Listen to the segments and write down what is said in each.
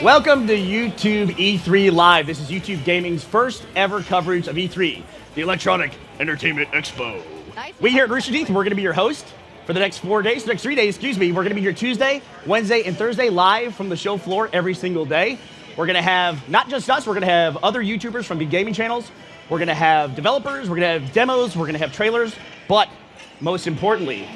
Welcome to YouTube E3 Live. This is YouTube Gaming's first ever coverage of E3, the Electronic Entertainment Expo. Nice. We here at Rooster Teeth, we're going to be your host for the next 3 days, excuse me. We're going to be here Tuesday, Wednesday, and Thursday live from the show floor every single day. We're going to have, not just us, we're going to have other YouTubers from big gaming channels. We're going to have developers, we're going to have demos, we're going to have trailers, but most importantly,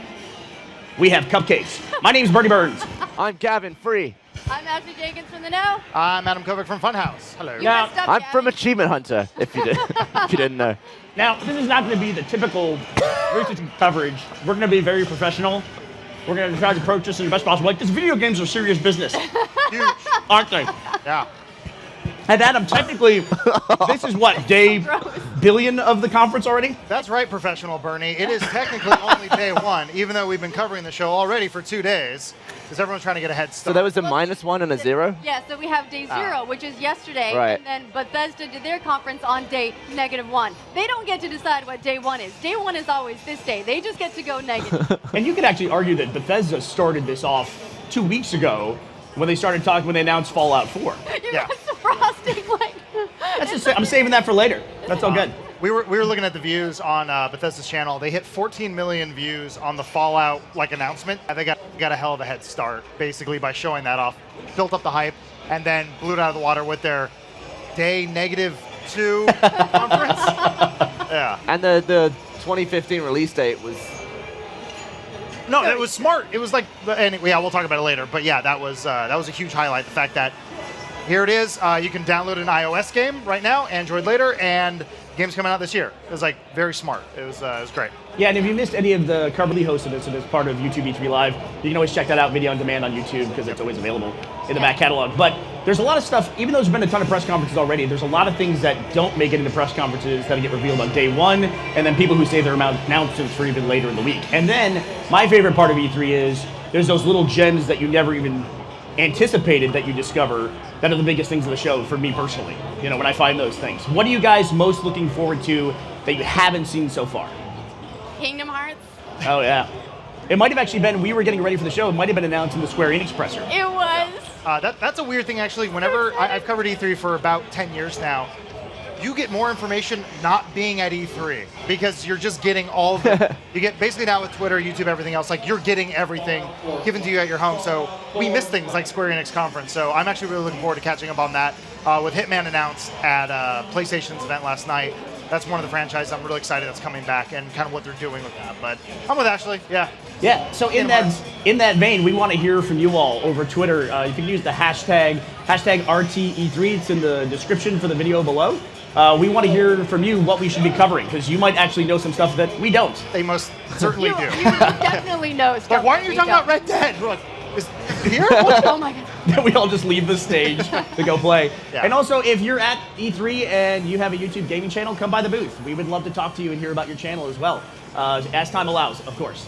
we have cupcakes. My name's Bernie Burns. I'm Gavin Free. I'm Ashley Jenkins from The Know. I'm Adam Kovic from Funhouse. Hello. Now, I'm from Achievement Hunter, if you didn't know. Now, this is not going to be the typical Rooster Teeth coverage. We're going to be very professional. We're going to try to approach this in the best possible way, because video games are serious business. Huge. Aren't they? Yeah. And Adam, technically, this is what, day billion of the conference already? That's right, professional Bernie. It is technically only day one, even though we've been covering the show already for 2 days, because everyone's trying to get a head So start. there was a -1 and a 0? Yeah, so we have day 0, which is yesterday, Right. and then Bethesda did their conference on day -1. They don't get to decide what day 1 is. Day 1 is always this day. They just get to go negative. And you could actually argue that Bethesda started this off 2 weeks ago when they started talking, when they announced Fallout 4. You Yeah. got the frosting, like. That's just, I'm saving that for later. That's all good. We were looking at the views on Bethesda's channel. They hit 14 million views on the Fallout announcement. They got a hell of a head start, basically, by showing that off. Built up the hype, and then blew it out of the water with their day -2 conference. Yeah. And the 2015 release date was... No, it was smart. It was like, and yeah, we'll talk about it later. But yeah, that was a huge highlight. The fact that here it is, you can download an iOS game right now, Android later, and game's coming out this year. It was like very smart. It was great. Yeah, and if you missed any of the coverage hosted this as part of YouTube E3 Live, you can always check that out video on demand on YouTube because it's always available in the back catalog. But there's a lot of stuff, even though there's been a ton of press conferences already, there's a lot of things that don't make it into press conferences that get revealed on day 1, and then people who save their announcements for even later in the week. And then my favorite part of E3 is there's those little gems that you never even anticipated that you discover that are the biggest things of the show for me personally, you know, when I find those things. What are you guys most looking forward to that you haven't seen so far? Kingdom Hearts. Oh, yeah. It might have actually been, we were getting ready for the show, it might have been announced in the Square Enix presser. It was. That's a weird thing, actually. Whenever I've covered E3 for about 10 years now, you get more information not being at E3 because you're just getting all the, you get basically now with Twitter, YouTube, everything else, like you're getting everything given to you at your home. So we miss things like Square Enix conference. So I'm actually really looking forward to catching up on that. With Hitman announced at PlayStation's event last night, that's one of the franchises I'm really excited that's coming back and kind of what they're doing with that. But I'm with Ashley, yeah. Yeah, so in that vein, we want to hear from you all over Twitter. You can use the hashtag RTE3. It's in the description for the video below. We want to hear from you what we should be covering, because you might actually know some stuff that we don't. They most certainly do. You definitely know stuff. But why aren't you we talking about don't. Red Dead? We're like, is it here? Oh my god. We all just leave the stage to go play. Yeah. And also, if you're at E3 and you have a YouTube gaming channel, come by the booth. We would love to talk to you and hear about your channel as well, as time allows, of course.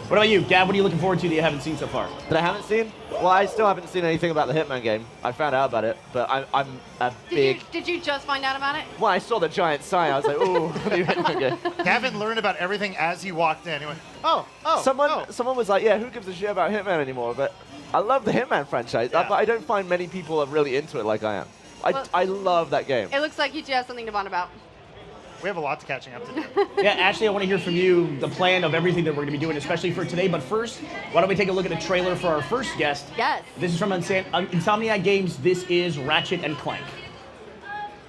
What about you, Gab? What are you looking forward to that you haven't seen so far? That I haven't seen? Well, I still haven't seen anything about the Hitman game. I found out about it, but I'm a big... Did you just find out about it? When I saw the giant sign, I was like, ooh, new Hitman game. Gavin learned about everything as he walked in. He went, oh. Someone was like, yeah, who gives a shit about Hitman anymore? But I love the Hitman franchise, Yeah. but I don't find many people are really into it like I am. Well- I love that game. It looks like you two have something to bond about. We have a lot to catching up to do. Yeah, Ashley, I want to hear from you the plan of everything that we're going to be doing, especially for today. But first, why don't we take a look at a trailer for our first guest? Yes. This is from Insomniac Games. This is Ratchet and Clank. Of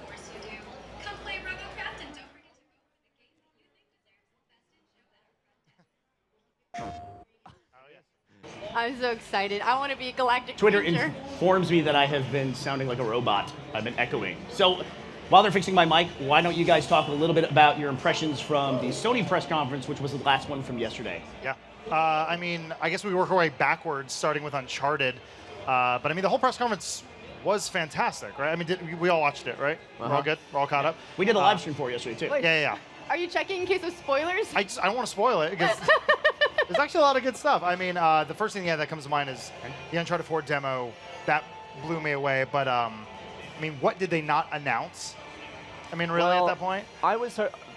course you do. Come play RoboCraft and don't forget to vote for the game that you think deserves the best in show. I'm so excited. I want to be a galactic Twitter creature. informs me that I have been sounding like a robot. I've been echoing. So while they're fixing my mic, why don't you guys talk a little bit about your impressions from the Sony press conference, which was the last one from yesterday? Yeah. I mean, I guess we work our way backwards, starting with Uncharted. But I mean, the whole press conference was fantastic, right? I mean, we all watched it, right? We're all good? We're all caught up? We did a live stream for you yesterday, too. Wait. Yeah. Are you checking in case of spoilers? I don't want to spoil it because there's actually a lot of good stuff. I mean, the first thing that comes to mind is the Uncharted 4 demo. That blew me away. But, I mean, what did they not announce? I mean, really, Well, at that point?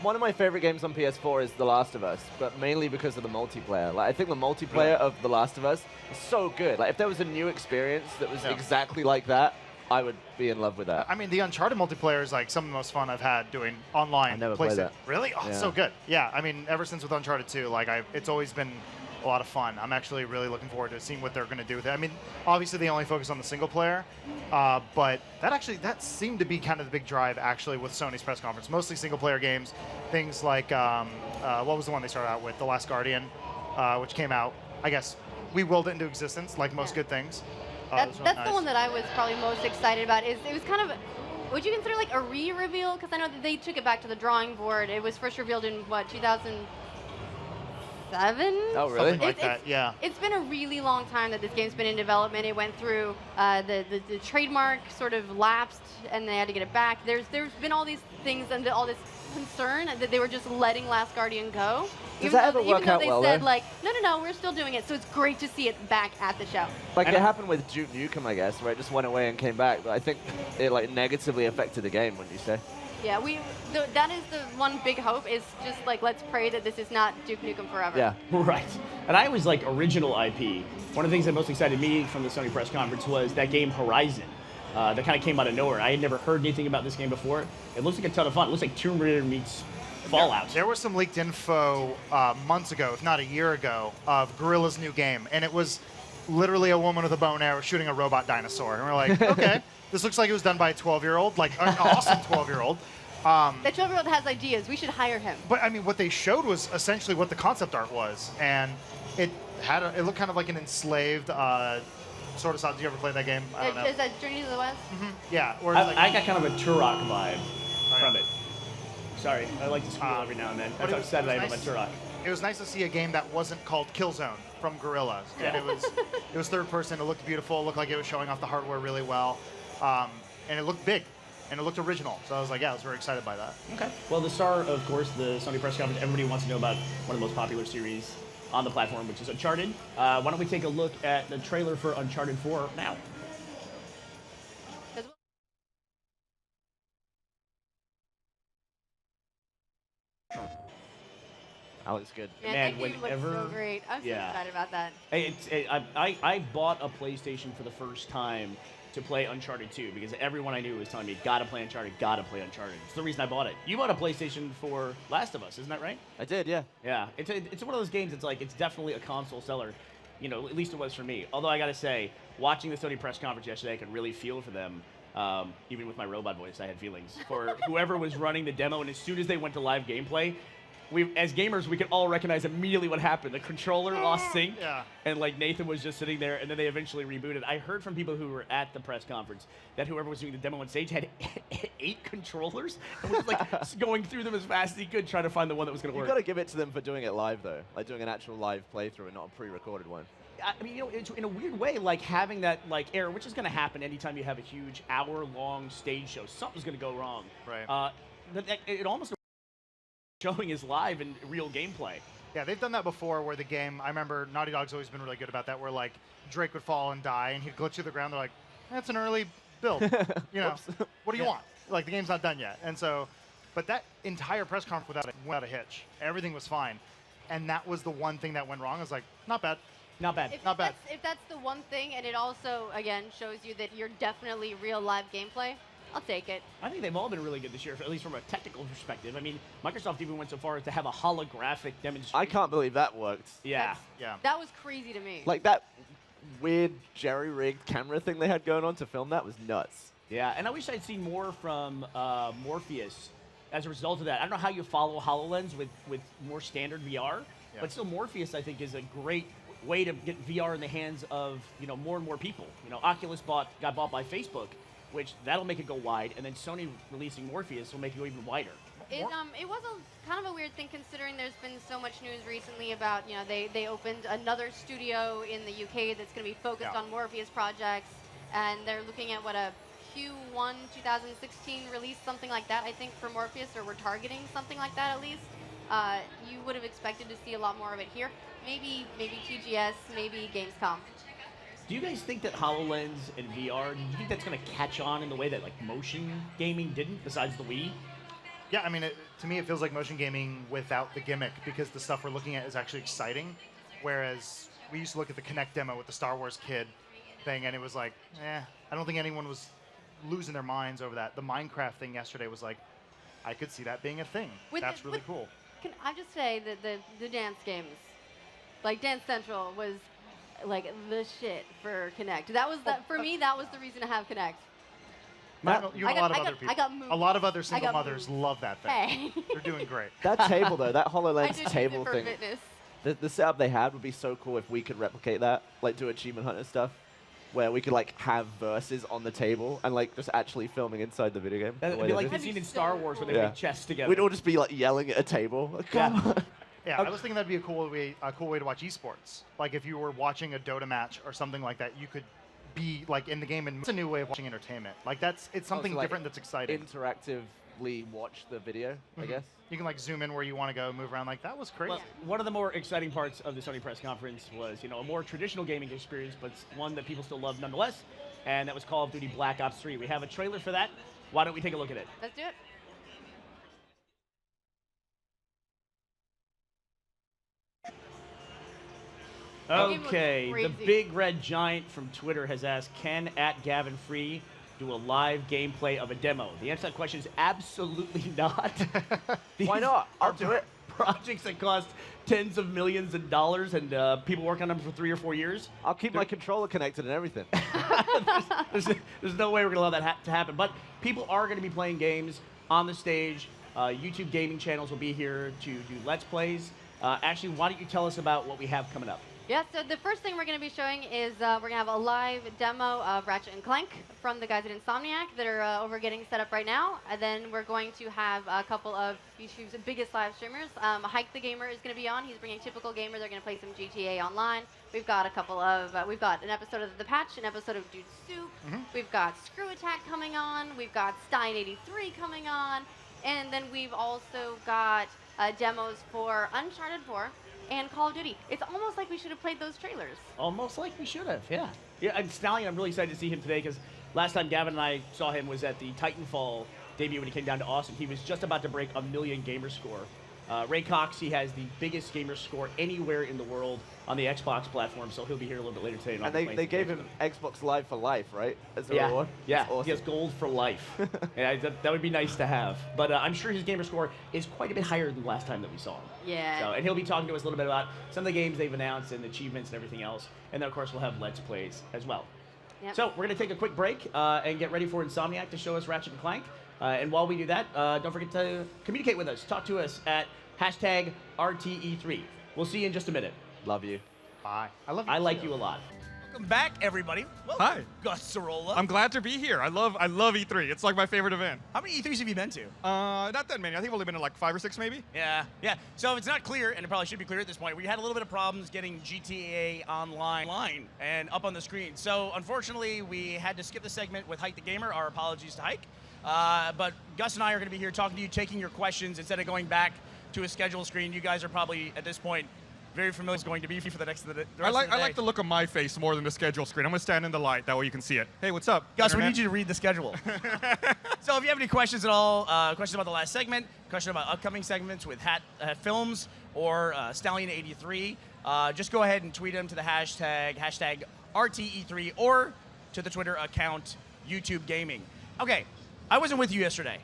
One of my favorite games on PS4 is The Last of Us, but mainly because of the multiplayer. Like, I think the multiplayer of The Last of Us is so good. Like, if there was a new experience that was exactly like that, I would be in love with that. I mean, the Uncharted multiplayer is like some of the most fun I've had doing online. I never PlayStation. played that. Really? Oh, Yeah. so good. Yeah, I mean, ever since with Uncharted 2, like it's always been a lot of fun. I'm actually really looking forward to seeing what they're going to do with it. I mean, obviously they only focus on the single player, but that seemed to be kind of the big drive actually with Sony's press conference. Mostly single player games, things like what was the one they started out with, The Last Guardian, which came out. I guess we willed it into existence, like most good things. That's really the nice. one that I was probably most excited about. It was kind of, would you consider like a re-reveal? Because I know that they took it back to the drawing board. It was first revealed in what, 2007? Oh, really? Something like that, yeah. It's been a really long time that this game's been in development. It went through the trademark sort of lapsed, and they had to get it back. There's been all these things and all this concern that they were just letting Last Guardian go. Does that ever work out they well, said though? like, no, we're still doing it. So it's great to see it back at the show. Like And it happened with Duke Nukem, I guess, where it just went away and came back. But I think it like negatively affected the game, wouldn't you say? Yeah, that is the one big hope is just like, let's pray that this is not Duke Nukem forever. Yeah. Right. And I was like original IP. One of the things that most excited me from the Sony press conference was that game Horizon. That kind of came out of nowhere. I had never heard anything about this game before. It looks like a ton of fun. It looks like Tomb Raider meets Fallout. There was some leaked info months ago, if not a year ago, of Guerrilla's new game, and it was literally a woman with a bow and arrow shooting a robot dinosaur. And we're like, okay, this looks like it was done by a 12-year-old, like an awesome 12-year-old. That 12-year-old has ideas. We should hire him. But I mean, what they showed was essentially what the concept art was, and it looked kind of like an enslaved sort of. Did you ever play that game? I don't know. Is that Journey to the West? Yeah. Or it's I got kind of a Turok vibe yeah. from it. Sorry, I like to squeal every now and then. but That's it how was- excited it I am was about nice. Turok. It was nice to see a game that wasn't called Killzone from Guerrilla, and it was third person. It looked beautiful. It looked like it was showing off the hardware really well, and it looked big, and it looked original. So I was like, yeah, I was very excited by that. Okay. Well, the star, of course, the Sony press conference, everybody wants to know about one of the most popular series on the platform, which is Uncharted. Why don't we take a look at the trailer for Uncharted 4 now? That looks good. Man, Man, that game looks whenever- so great. I'm so yeah. excited about that. I bought a PlayStation for the first time to play Uncharted 2 because everyone I knew was telling me, gotta play Uncharted, gotta play Uncharted. It's the reason I bought it. You bought a PlayStation for Last of Us, isn't that right? I did, yeah. Yeah, it's one of those games. It's like it's definitely a console seller, you know. At least it was for me. Although I gotta say, watching the Sony press conference yesterday, I could really feel for them. Even with my robot voice, I had feelings for whoever was running the demo. And as soon as they went to live gameplay, as gamers, we could all recognize immediately what happened. The controller lost sync, Yeah. and like Nathan was just sitting there, and then they eventually rebooted. I heard from people who were at the press conference that whoever was doing the demo on stage had 8 controllers and was like going through them as fast as he could, trying to find the one that was going to You've work. got to give it to them for doing it live, though. Like doing an actual live playthrough and not a pre-recorded one. I mean, you know, it's in a weird way, like having that like error, which is going to happen anytime you have a huge hour-long stage show. Something's going to go wrong. Right. It almost showing is live in real gameplay. Yeah, they've done that before where the game, I remember Naughty Dog's always been really good about that, where like Drake would fall and die and he'd glitch through the ground. They're like, that's an early build. You know, what do you want? Like the game's not done yet. And so, but that entire press conference without a hitch, everything was fine. And that was the one thing that went wrong. I was like, not bad. Not bad. If, Not if bad. If that's the one thing, and it also, again, shows you that you're definitely real live gameplay, I'll take it. I think they've all been really good this year, at least from a technical perspective. I mean, Microsoft even went so far as to have a holographic demonstration. I can't believe that worked. Yeah. Yeah. That was crazy to me. Like that weird jerry-rigged camera thing they had going on to film that was nuts. Yeah, and I wish I'd seen more from Morpheus as a result of that. I don't know how you follow HoloLens with more standard VR, but still Morpheus, I think, is a great way to get VR in the hands of, you know, more and more people. You know, Oculus got bought by Facebook, which that'll make it go wide, and then Sony releasing Morpheus will make it go even wider. It was kind of a weird thing considering there's been so much news recently about, you know, they opened another studio in the UK that's going to be focused on Morpheus projects, and they're looking at what a Q1 2016 release, something like that, I think, for Morpheus, or we're targeting something like that at least. You would have expected to see a lot more of it here. Maybe TGS, maybe Gamescom. Do you guys think that HoloLens and VR, do you think that's going to catch on in the way that like motion gaming didn't, besides the Wii? Yeah, I mean, to me, it feels like motion gaming without the gimmick because the stuff we're looking at is actually exciting. Whereas we used to look at the Kinect demo with the Star Wars kid thing, and it was like, I don't think anyone was losing their minds over that. The Minecraft thing yesterday was like, I could see that being a thing. That's really cool. Can I just say that the dance games, like Dance Central, was like the shit for Connect. That was for me. That was the reason to have Connect. You and a lot of other people. I got moved. A lot of other single got mothers moved. love that thing. Hey. They're doing great. That table though, that I HoloLens just use table it for thing, fitness. the setup they had would be so cool if we could replicate that, like do achievement hunter stuff, where we could like have verses on the table and like just actually filming inside the video game. the That'd way be they like do. the That'd scene be in so Star Wars where they cool. make chess together. We'd all just be like yelling at a table. Like, Yeah. come on. Yeah, I was thinking that'd be a cool way to watch esports. Like if you were watching a Dota match or something like that, you could be like in the game, and it's a new way of watching entertainment. Like it's something like, different that's exciting. Interactively watch the video, I guess. You can like zoom in where you want to go, move around. Like that was crazy. Well, one of the more exciting parts of the Sony press conference was, a more traditional gaming experience, but one that people still love nonetheless, and that was Call of Duty Black Ops 3. We have a trailer for that. Why don't we take a look at it? Let's do it. That game looks Okay, the crazy. big red giant from Twitter has asked, can @GavinFree do a live gameplay of a demo? The answer to that question is absolutely not. Why not? I'll do it. Projects that cost tens of millions of dollars and people work on them for 3 or 4 years. I'll keep my controller connected and everything. There's no way we're going to allow that to happen. But people are going to be playing games on the stage. YouTube gaming channels will be here to do Let's Plays. Actually, why don't you tell us about what we have coming up? Yeah, so the first thing we're going to be showing is we're going to have a live demo of Ratchet & Clank from the guys at Insomniac that are over getting set up right now. And then we're going to have a couple of YouTube's biggest live streamers. Hike the Gamer is going to be on. He's bringing Typical Gamer. They're going to play some GTA Online. We've got a couple of, we've got an episode of The Patch, an episode of Dude Soup. We've got Screw Attack coming on. We've got Stein83 coming on. And then we've also got demos for Uncharted 4. And Call of Duty. It's almost like we should have played those trailers. Almost like we should have, yeah. Yeah, and Stallion, I'm really excited to see him today because last time Gavin and I saw him was at the Titanfall debut when he came down to Austin. He was just about to break 1 million gamer score. Ray Cox, he has the biggest gamer score anywhere in the world on the Xbox platform, so he'll be here a little bit later today. And they gave him Xbox Live for life, right? As a reward? Yeah, That's awesome. he has gold for life. Yeah, that would be nice to have. But I'm sure his gamer score is quite a bit higher than the last time that we saw him. Yeah. So, and he'll be talking to us a little bit about some of the games they've announced and achievements and everything else. And then, of course, we'll have Let's Plays as well. Yep. So we're going to take a quick break and get ready for Insomniac to show us Ratchet & Clank. And while we do that, don't forget to communicate with us. Talk to us at hashtag RTE3. We'll see you in just a minute. Love you. Bye. I love you. I like you a lot. Welcome back, everybody. Welcome, Hi. Gus Sorolla. I'm glad to be here. I love E3. It's like my favorite event. How many E3s have you been to? Not that many. I think I've only been to like 5 or 6 maybe. Yeah. So if it's not clear, and it probably should be clear at this point, we had a little bit of problems getting GTA Online and up on the screen. So unfortunately, we had to skip the segment with Hike the Gamer. Our apologies to Hike. But Gus and I are going to be here talking to you, taking your questions instead of going back to a schedule screen. You guys are probably, at this point, very familiar with what's going to be for the rest of the day. I like the look of my face more than the schedule screen. I'm gonna stand in the light. That way you can see it. Hey, what's up? Gus, we Internet? need you to read the schedule. So if you have any questions at all, questions about the last segment, questions about upcoming segments with Hat Films or Stallion83, just go ahead and tweet them to the hashtag RTE3 or to the Twitter account YouTube Gaming. Okay, I wasn't with you yesterday.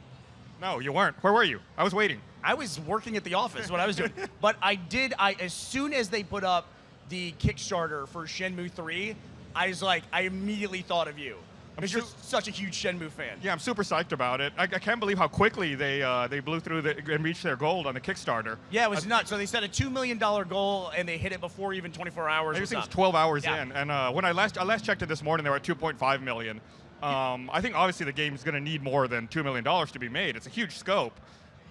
No, you weren't. Where were you? I was waiting. I was working at the office, what I was doing. But as soon as they put up the Kickstarter for Shenmue 3, I immediately thought of you. Because you're such a huge Shenmue fan. Yeah, I'm super psyched about it. I can't believe how quickly they blew through and reached their goal on the Kickstarter. Yeah, it was nuts. So they set a $2 million goal, and they hit it before even 24 hours I was think up. it's 12 hours Yeah. in. And when I last checked it this morning, they were at 2.5 million. I think obviously the game's going to need more than $2 million to be made. It's a huge scope.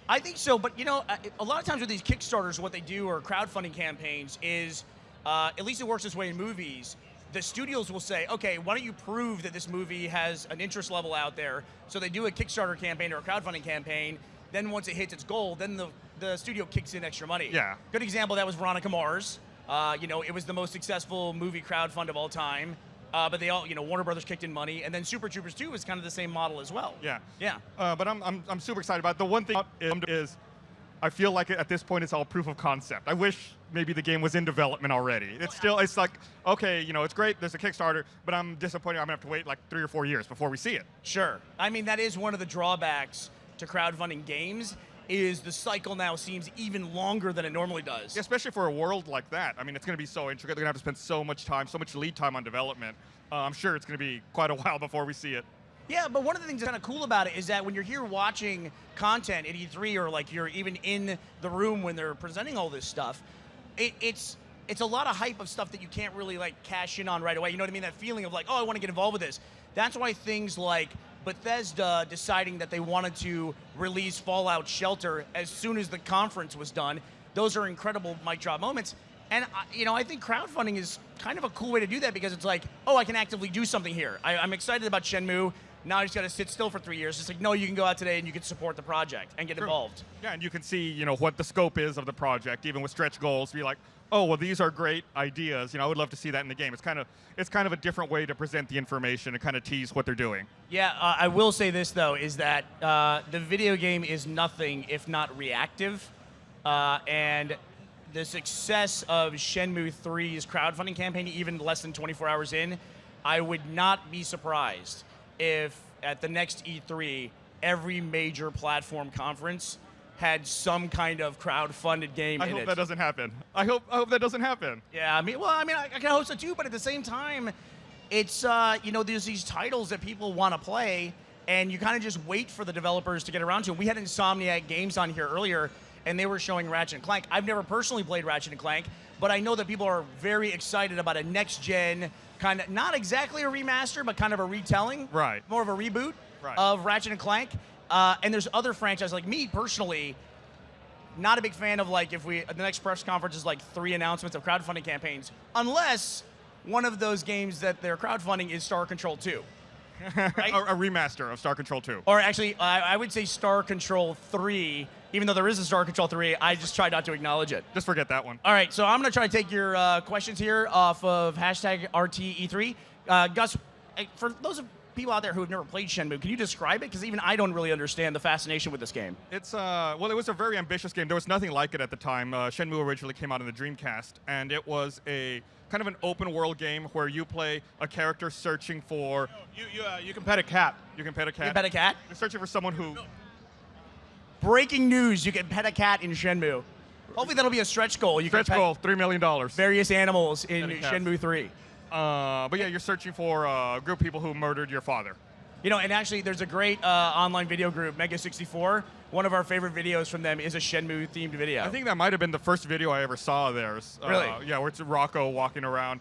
I think so, but a lot of times with these Kickstarters, what they do or crowdfunding campaigns is, at least it works this way in movies, the studios will say, okay, why don't you prove that this movie has an interest level out there? So they do a Kickstarter campaign or a crowdfunding campaign. Then once it hits its goal, then the studio kicks in extra money. Yeah. Good example, that was Veronica Mars. It was the most successful movie crowdfund of all time. But they all, Warner Brothers kicked in money, and then Super Troopers 2 was kind of the same model as well. Yeah. Yeah. But I'm super excited about it. The one thing is I feel like at this point it's all proof of concept. I wish maybe the game was in development already. It's like, okay, it's great, there's a Kickstarter, but I'm disappointed I'm going to have to wait like 3 or 4 years before we see it. Sure. I mean, that is one of the drawbacks to crowdfunding games, is the cycle now seems even longer than it normally does. Yeah, especially for a world like that. I mean, it's going to be so intricate. They're going to have to spend so much time, so much lead time on development. I'm sure it's going to be quite a while before we see it. Yeah, but one of the things that's kind of cool about it is that when you're here watching content at E3, or like you're even in the room when they're presenting all this stuff, it's a lot of hype of stuff that you can't really like cash in on right away. You know what I mean? That feeling of like, oh, I want to get involved with this. That's why things like Bethesda deciding that they wanted to release Fallout Shelter as soon as the conference was done, those are incredible mic drop moments. And I think crowdfunding is kind of a cool way to do that, because it's like, oh, I can actively do something here. I'm excited about Shenmue. Now I just got to sit still for 3 years. It's like, no, you can go out today and you can support the project and get involved. Yeah, and you can see, what the scope is of the project, even with stretch goals. Be like, oh, well, these are great ideas. I would love to see that in the game. It's kind of a different way to present the information and kind of tease what they're doing. Yeah, I will say this though, is that the video game is nothing if not reactive, and the success of Shenmue 3's crowdfunding campaign, even less than 24 hours in, I would not be surprised if at the next E3, every major platform conference had some kind of crowd-funded game in it. I hope that doesn't happen. I hope that doesn't happen. Yeah, I can hope so too, but at the same time, it's, there's these titles that people want to play, and you kind of just wait for the developers to get around to them. We had Insomniac Games on here earlier, and they were showing Ratchet & Clank. I've never personally played Ratchet & Clank, but I know that people are very excited about a next-gen, kind of, not exactly a remaster, but kind of a retelling. Right. More of a reboot right. of Ratchet & Clank. And there's other franchises, like me personally, not a big fan of like if the next press conference is like 3 announcements of crowdfunding campaigns, unless one of those games that they're crowdfunding is Star Control 2. Right? a remaster of Star Control 2. Or actually, I would say Star Control 3. Even though there is a Star Control 3, I just try not to acknowledge it. Just forget that one. All right, so I'm going to try to take your questions here off of hashtag RTE3. Gus, for those of people out there who have never played Shenmue, can you describe it? Because even I don't really understand the fascination with this game. It's well, it was a very ambitious game. There was nothing like it at the time. Shenmue originally came out in the Dreamcast, and it was a kind of an open world game where you play a character searching for. You can pet a cat. You can pet a cat. You can pet a cat? You're searching for someone who. Breaking news, you can pet a cat in Shenmue. Hopefully that'll be a stretch goal. You Stretch can goal, $3 million. various animals in Pet a cat. Shenmue 3. But yeah, you're searching for a group of people who murdered your father. And actually there's a great online video group, Mega64. One of our favorite videos from them is a Shenmue-themed video. I think that might have been the first video I ever saw of theirs. Really? Yeah, where it's Rocco walking around,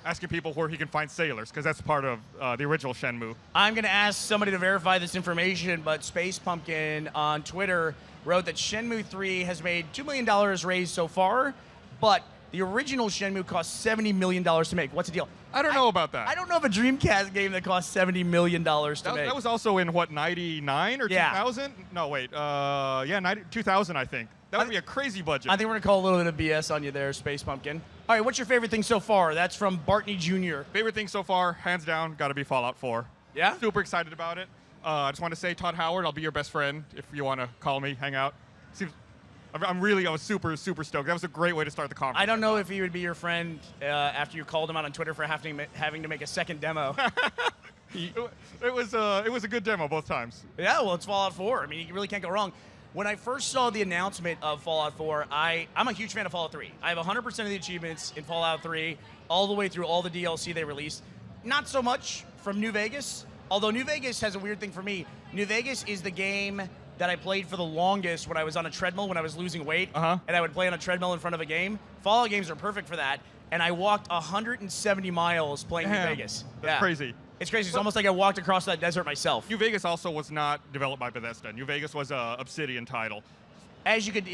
asking people where he can find sailors, because that's part of the original Shenmue. I'm going to ask somebody to verify this information, but Space Pumpkin on Twitter wrote that Shenmue 3 has made $2 million raised so far, but the original Shenmue cost $70 million to make. What's the deal? I don't know about that. I don't know of a Dreamcast game that cost $70 million to make. That was also in, what, 99 or 2000? No, wait. 2000, I think. That would be a crazy budget. I think we're going to call a little bit of BS on you there, Space Pumpkin. All right, what's your favorite thing so far? That's from Bartney Jr. Favorite thing so far, hands down, got to be Fallout 4. Yeah? Super excited about it. I just want to say, Todd Howard, I'll be your best friend if you want to call me, hang out. I was super, super stoked. That was a great way to start the conference. I don't know if he would be your friend after you called him out on Twitter for having to make a second demo. It was a good demo both times. Yeah, well, it's Fallout 4. I mean, you really can't go wrong. When I first saw the announcement of Fallout 4, I'm a huge fan of Fallout 3. I have 100% of the achievements in Fallout 3, all the way through all the DLC they released. Not so much from New Vegas, although New Vegas has a weird thing for me. New Vegas is the game that I played for the longest when I was on a treadmill when I was losing weight, and I would play on a treadmill in front of a game. Fallout games are perfect for that, and I walked 170 miles playing New Vegas. That's crazy. It's crazy. It's almost like I walked across that desert myself. New Vegas also was not developed by Bethesda. New Vegas was a Obsidian title. As you could,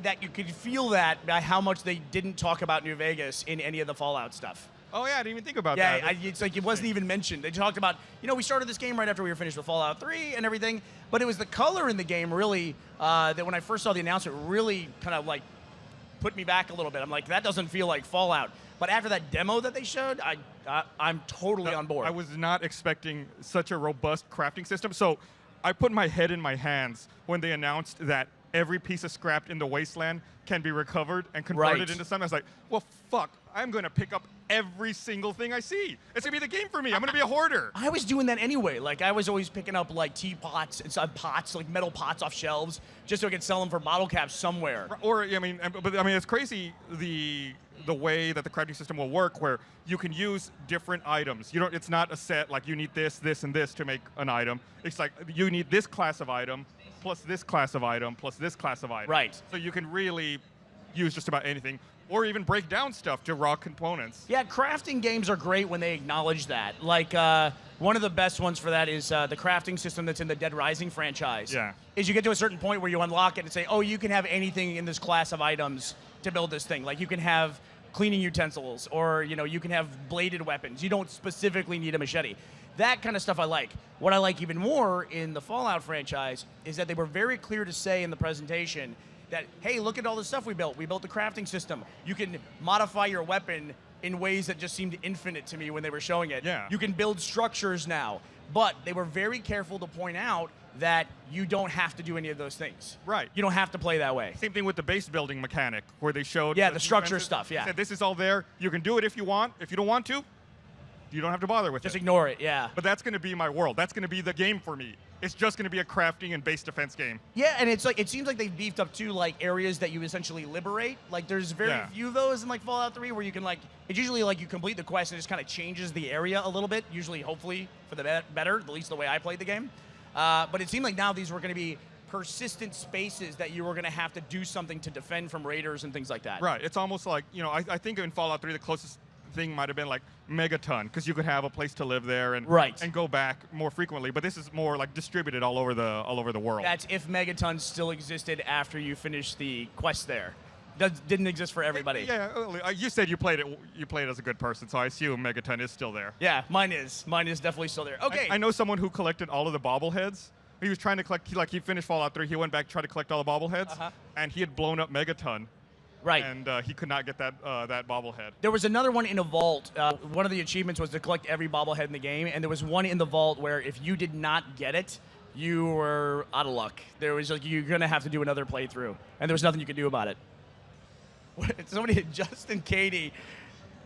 that you could feel that by how much they didn't talk about New Vegas in any of the Fallout stuff. Oh yeah, I didn't even think about that. Yeah, it's like it wasn't even mentioned. They talked about, we started this game right after we were finished with Fallout 3 and everything, but it was the color in the game really that when I first saw the announcement really kind of like put me back a little bit. I'm like, that doesn't feel like Fallout. But after that demo that they showed, I'm totally on board. I was not expecting such a robust crafting system. So I put my head in my hands when they announced that every piece of scrap in the wasteland can be recovered and converted Right. into something. I was like, well, fuck, I'm going to pick up every single thing I see. It's going to be the game for me. I'm going to be a hoarder. I was doing that anyway. Like, I was always picking up, like, teapots and pots, like metal pots off shelves, just so I could sell them for bottle caps somewhere. Or, I mean, it's crazy the way that the crafting system will work, where you can use different items. You don't. It's not a set like you need this, this, and this to make an item. It's like you need this class of item, plus this class of item, plus this class of item. Right. So you can really use just about anything, or even break down stuff to raw components. Yeah, crafting games are great when they acknowledge that. Like, one of the best ones for that is the crafting system that's in the Dead Rising franchise. Yeah. Is you get to a certain point where you unlock it and say, oh, you can have anything in this class of items to build this thing. Like, you can have cleaning utensils, or, you know, you can have bladed weapons. You don't specifically need a machete. That kind of stuff I like. What I like even more in the Fallout franchise is that they were very clear to say in the presentation that, hey, look at all the stuff we built. We built the crafting system. You can modify your weapon in ways that just seemed infinite to me when they were showing it. Yeah. You can build structures now. But they were very careful to point out that you don't have to do any of those things. Right. You don't have to play that way. Same thing with the base building mechanic, where they showed The structure defenses. stuff, yeah. They said, this is all there. You can do it if you want. If you don't want to, you don't have to bother with Just it. ignore it, yeah. But that's going to be my world. That's going to be the game for me. It's just going to be a crafting and base defense game. Yeah, and it's like, it seems like they've beefed up too, like, areas that you essentially liberate. Like, there's very few of those in, like, Fallout 3 where you can, like, it's usually like you complete the quest and it just kind of changes the area a little bit, usually, hopefully, for the better, at least the way I played the game. But it seemed like now these were going to be persistent spaces that you were going to have to do something to defend from raiders and things like that. Right. It's almost like, you know, I think in Fallout 3, the closest thing might have been like Megaton, because you could have a place to live there and and go back more frequently. But this is more like distributed all over the world. That's if Megaton still existed after you finished the quest there. Didn't exist for everybody. Yeah, you said you played it as a good person, so I assume Megaton is still there. Yeah, mine is definitely still there. Okay. I know someone who collected all of the bobbleheads. He was trying to collect, he finished Fallout 3, he went back to try to collect all the bobbleheads, and he had blown up Megaton. Right. And he could not get that bobblehead. There was another one in a vault. One of the achievements was to collect every bobblehead in the game, and there was one in the vault where if you did not get it, you were out of luck. There was like, you're gonna have to do another playthrough, and there was nothing you could do about it. Somebody, Justin Katie,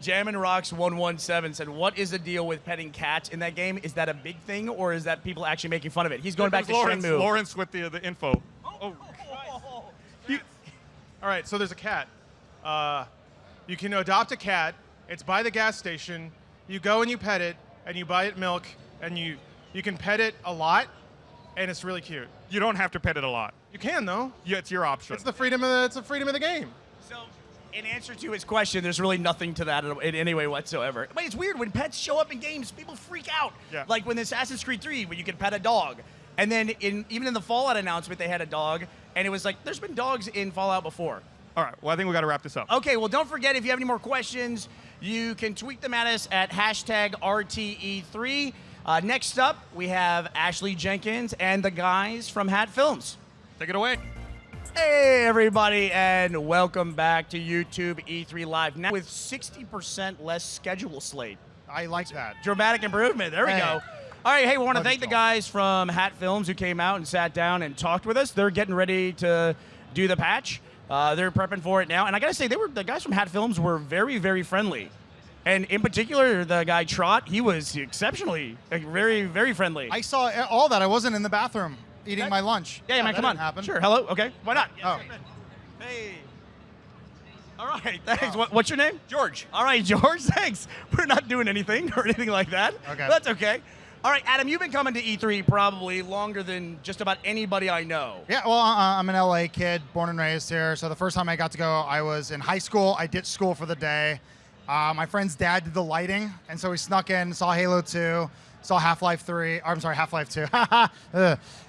Jammin' Rocks 117 said, "What is the deal with petting cats in that game? Is that a big thing, or is that people actually making fun of it?" He's going back to Shenmue. Lawrence with the info. Oh. All right, so there's a cat. You can adopt a cat. It's by the gas station. You go and you pet it, and you buy it milk, and you can pet it a lot, and it's really cute. You don't have to pet it a lot. You can though. Yeah, it's your option. It's the freedom of the game. So, in answer to his question, there's really nothing to that in any way whatsoever. But it's weird when pets show up in games, people freak out. Yeah. Like when Assassin's Creed 3, when you can pet a dog, and then even in the Fallout announcement, they had a dog, and it was like, there's been dogs in Fallout before. All right, well, I think we got to wrap this up. Okay, well, don't forget, if you have any more questions, you can tweet them at us at #RTE3. Next up, we have Ashley Jenkins and the guys from Hat Films. Take it away. Hey, everybody, and welcome back to YouTube E3 Live. Now with 60% less schedule slate. I like that. Dramatic improvement. There we Hey. go. All right, hey, we want to thank the Wonderful. guys from Hat Films who came out and sat down and talked with us. They're getting ready to do the patch. They're prepping for it now. And I got to say, the guys from Hat Films were very, very friendly. And in particular, the guy Trot, he was exceptionally, very, very friendly. I saw all that. I wasn't in the bathroom eating my lunch. Yeah, man, that come on. didn't happen. Sure, hello, okay, why not? Oh. Hey. All right, thanks. What's your name? George. All right, George, thanks. We're not doing anything or anything like that. Okay. That's okay. All right, Adam, you've been coming to E3 probably longer than just about anybody I know. Yeah, well, I'm an LA kid, born and raised here. So the first time I got to go, I was in high school. I ditched school for the day. My friend's dad did the lighting, and so we snuck in, saw Halo 2, saw Half-Life 3. Or, I'm sorry, Half-Life 2.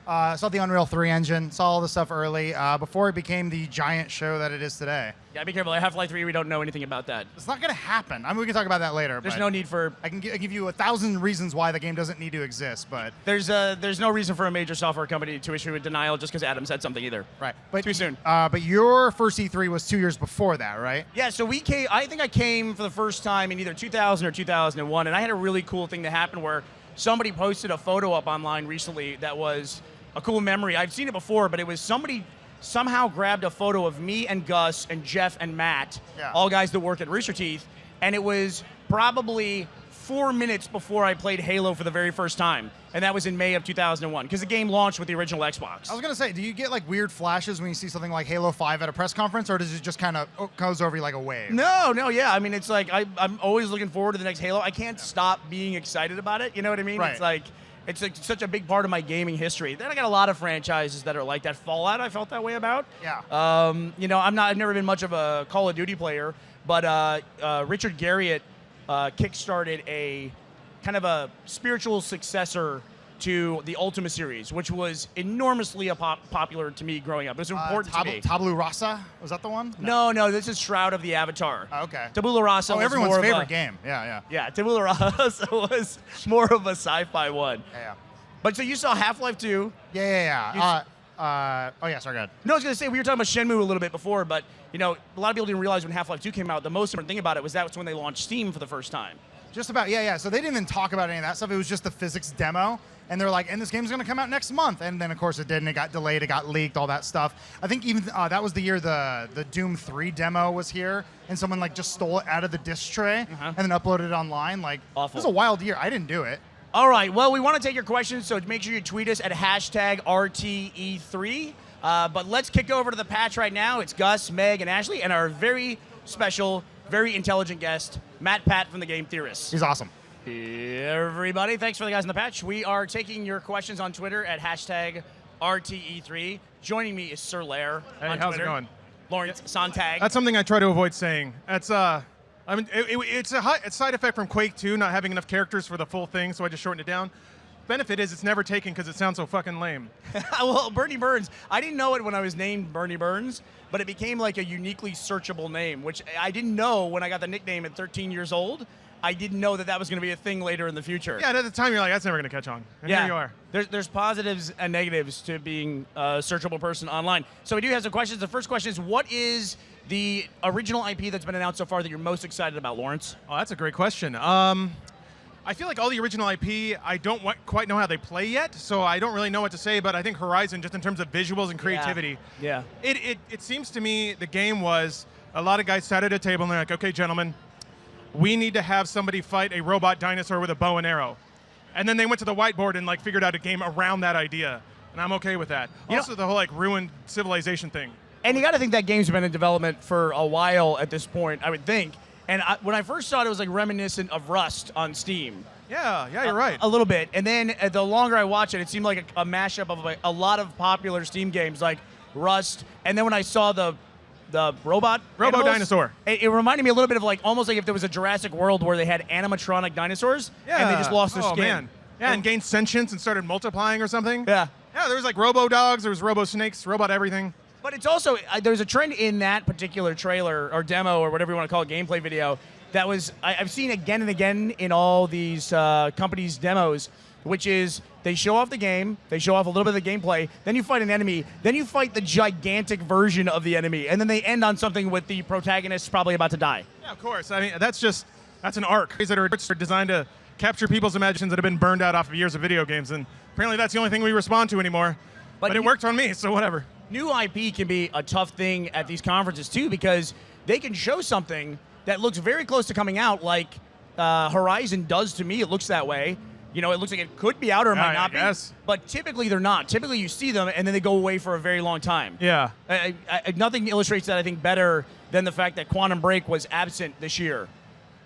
Saw the Unreal 3 engine, saw all the stuff early before it became the giant show that it is today. Yeah, be careful. Half-Life 3, we don't know anything about that. It's not going to happen. I mean, we can talk about that later. There's but no need for... I can give you 1,000 reasons why the game doesn't need to exist, but... There's no reason for a major software company to issue a denial just because Adam said something either. Right. But, Too soon. But your first E3 was 2 years before that, right? Yeah, so we came. I think I came for the first time in either 2000 or 2001, and I had a really cool thing that happened where somebody posted a photo up online recently that was a cool memory. I've seen it before, but it was somebody somehow grabbed a photo of me and Gus and Jeff and Matt, Yeah. all guys that work at Rooster Teeth, and it was probably 4 minutes before I played Halo for the very first time, and that was in May of 2001, because the game launched with the original Xbox. I was gonna say, do you get like weird flashes when you see something like Halo 5 at a press conference, or does it just kind of goes over you like a wave? No, yeah. I mean, it's like I'm always looking forward to the next Halo. I can't stop being excited about it. You know what I mean? Right. It's like such a big part of my gaming history. Then I got a lot of franchises that are like that. Fallout, I felt that way about. Yeah. I've never been much of a Call of Duty player, but Richard Garriott kickstarted a kind of a spiritual successor to the Ultima series, which was enormously popular to me growing up. It was important to me. Tabula Rasa, was that the one? No, this is Shroud of the Avatar. Oh, okay. Tabula Rasa was everyone's more of favorite a, game. Yeah. Yeah, Tabula Rasa was more of a sci-fi one. Yeah. But so you saw Half-Life 2. Yeah. Oh yeah, sorry, go ahead. No, I was going to say, we were talking about Shenmue a little bit before, but a lot of people didn't realize when Half-Life 2 came out, the most important thing about it was that's when they launched Steam for the first time. Just about, yeah. So they didn't even talk about any of that stuff. It was just the physics demo. And they're like, and this game's going to come out next month. And then, of course, it didn't. It got delayed. It got leaked, all that stuff. I think even that was the year the Doom 3 demo was here. And someone, like, just stole it out of the disc tray and then uploaded it online. Like, Awful. It was a wild year. I didn't do it. All right. Well, we want to take your questions, so make sure you tweet us at #RTE3. But let's kick over to the patch right now. It's Gus, Meg, and Ashley, and our very special, very intelligent guest, Matt Pat from The Game Theorists. He's awesome. Everybody, thanks for the guys in the patch. We are taking your questions on Twitter at #RTE3. Joining me is Sir Lair Hey, on how's Twitter. it going? Lawrence Sontag. That's something I try to avoid saying. It's it's a side effect from Quake 2, not having enough characters for the full thing, so I just shortened it down. Benefit is it's never taken because it sounds so fucking lame. Well, Bernie Burns, I didn't know it when I was named Bernie Burns, but it became like a uniquely searchable name, which I didn't know when I got the nickname at 13 years old. I didn't know that was going to be a thing later in the future. Yeah, and at the time you're like, that's never going to catch on. And here you are. There's positives and negatives to being a searchable person online. So we do have some questions. The first question is, what is the original IP that's been announced so far that you're most excited about, Lawrence? Oh, that's a great question. I feel like all the original IP, I don't quite know how they play yet, so I don't really know what to say, but I think Horizon, just in terms of visuals and creativity, Yeah. it seems to me the game was a lot of guys sat at a table and they're like, okay, gentlemen, we need to have somebody fight a robot dinosaur with a bow and arrow. And then they went to the whiteboard and figured out a game around that idea, and I'm okay with that. Also, the whole ruined civilization thing. And you got to think that game's been in development for a while at this point, I would think. And when I first saw it, it was reminiscent of Rust on Steam. Yeah, you're right. A little bit. And then the longer I watch it, it seemed like a mashup of a lot of popular Steam games like Rust. And then when I saw the robot animals, dinosaur, it reminded me a little bit of almost like if there was a Jurassic World where they had animatronic dinosaurs and they just lost their skin. Man. Yeah, and gained sentience and started multiplying or something. Yeah. Yeah, there was robo dogs, there was robo snakes, robot everything. But it's also, there's a trend in that particular trailer or demo or whatever you want to call it, gameplay video, that I've seen again and again in all these companies' demos, which is they show off the game, they show off a little bit of the gameplay, then you fight an enemy, then you fight the gigantic version of the enemy, and then they end on something with the protagonist probably about to die. Yeah, of course. I mean, that's an arc. That are designed to capture people's imaginations that have been burned out off of years of video games, and apparently that's the only thing we respond to anymore. But it worked on me, so whatever. New IP can be a tough thing at these conferences too, because they can show something that looks very close to coming out, like Horizon does to me. It looks that way. It looks like it could be out or it might not be. But typically they're not. Typically you see them and then they go away for a very long time. Yeah. Nothing illustrates that, I think, better than the fact that Quantum Break was absent this year.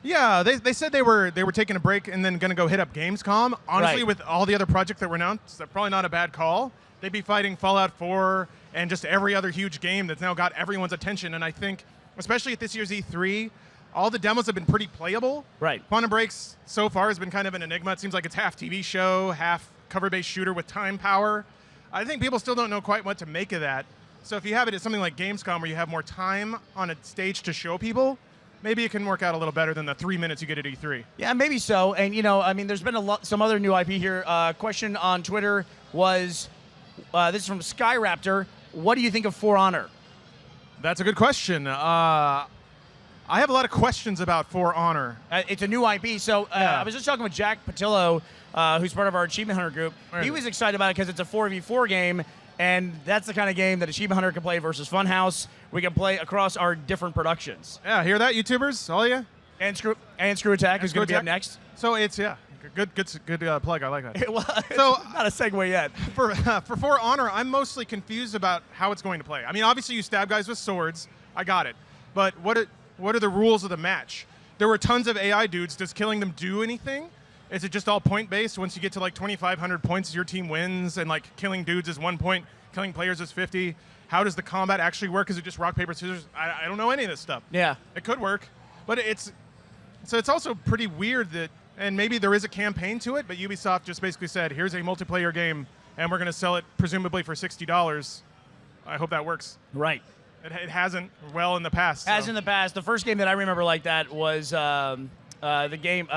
Yeah, they said they were taking a break and then going to go hit up Gamescom. Honestly, Right. with all the other projects that were announced, that's probably not a bad call. They'd be fighting Fallout 4 and just every other huge game that's now got everyone's attention. And I think, especially at this year's E3, all the demos have been pretty playable. Right. Quantum Breaks so far has been kind of an enigma. It seems like it's half TV show, half cover-based shooter with time power. I think people still don't know quite what to make of that. So if you have it at something like Gamescom where you have more time on a stage to show people, maybe it can work out a little better than the 3 minutes you get at E3. Yeah, maybe so. And, there's been some other new IP here. Question on Twitter was, this is from Skyraptor, what do you think of For Honor? That's a good question. I have a lot of questions about For Honor. It's a new IP. So I was just talking with Jack Patillo who's part of our Achievement Hunter group. He was excited about it because it's a 4v4 game, and that's the kind of game that Achievement Hunter can play versus Funhouse. We can play across our different productions. Yeah, hear that, YouTubers? All of you? And Screw Attack, who's going to be up next. So it's, good plug. I like that. Well, So not a segue yet. For Honor, I'm mostly confused about how it's going to play. I mean, obviously you stab guys with swords. I got it. But what are the rules of the match? There were tons of AI dudes. Does killing them do anything? Is it just all point-based? Once you get to like 2,500 points, your team wins, and like killing dudes is 1 point, killing players is 50. How does the combat actually work? Is it just rock, paper, scissors? I don't know any of this stuff. Yeah. It could work, but it's also pretty weird that, and maybe there is a campaign to it, but Ubisoft just basically said, here's a multiplayer game, and we're going to sell it presumably for $60. I hope that works. Right. It hasn't well in the past. In the past. The first game that I remember like that was the game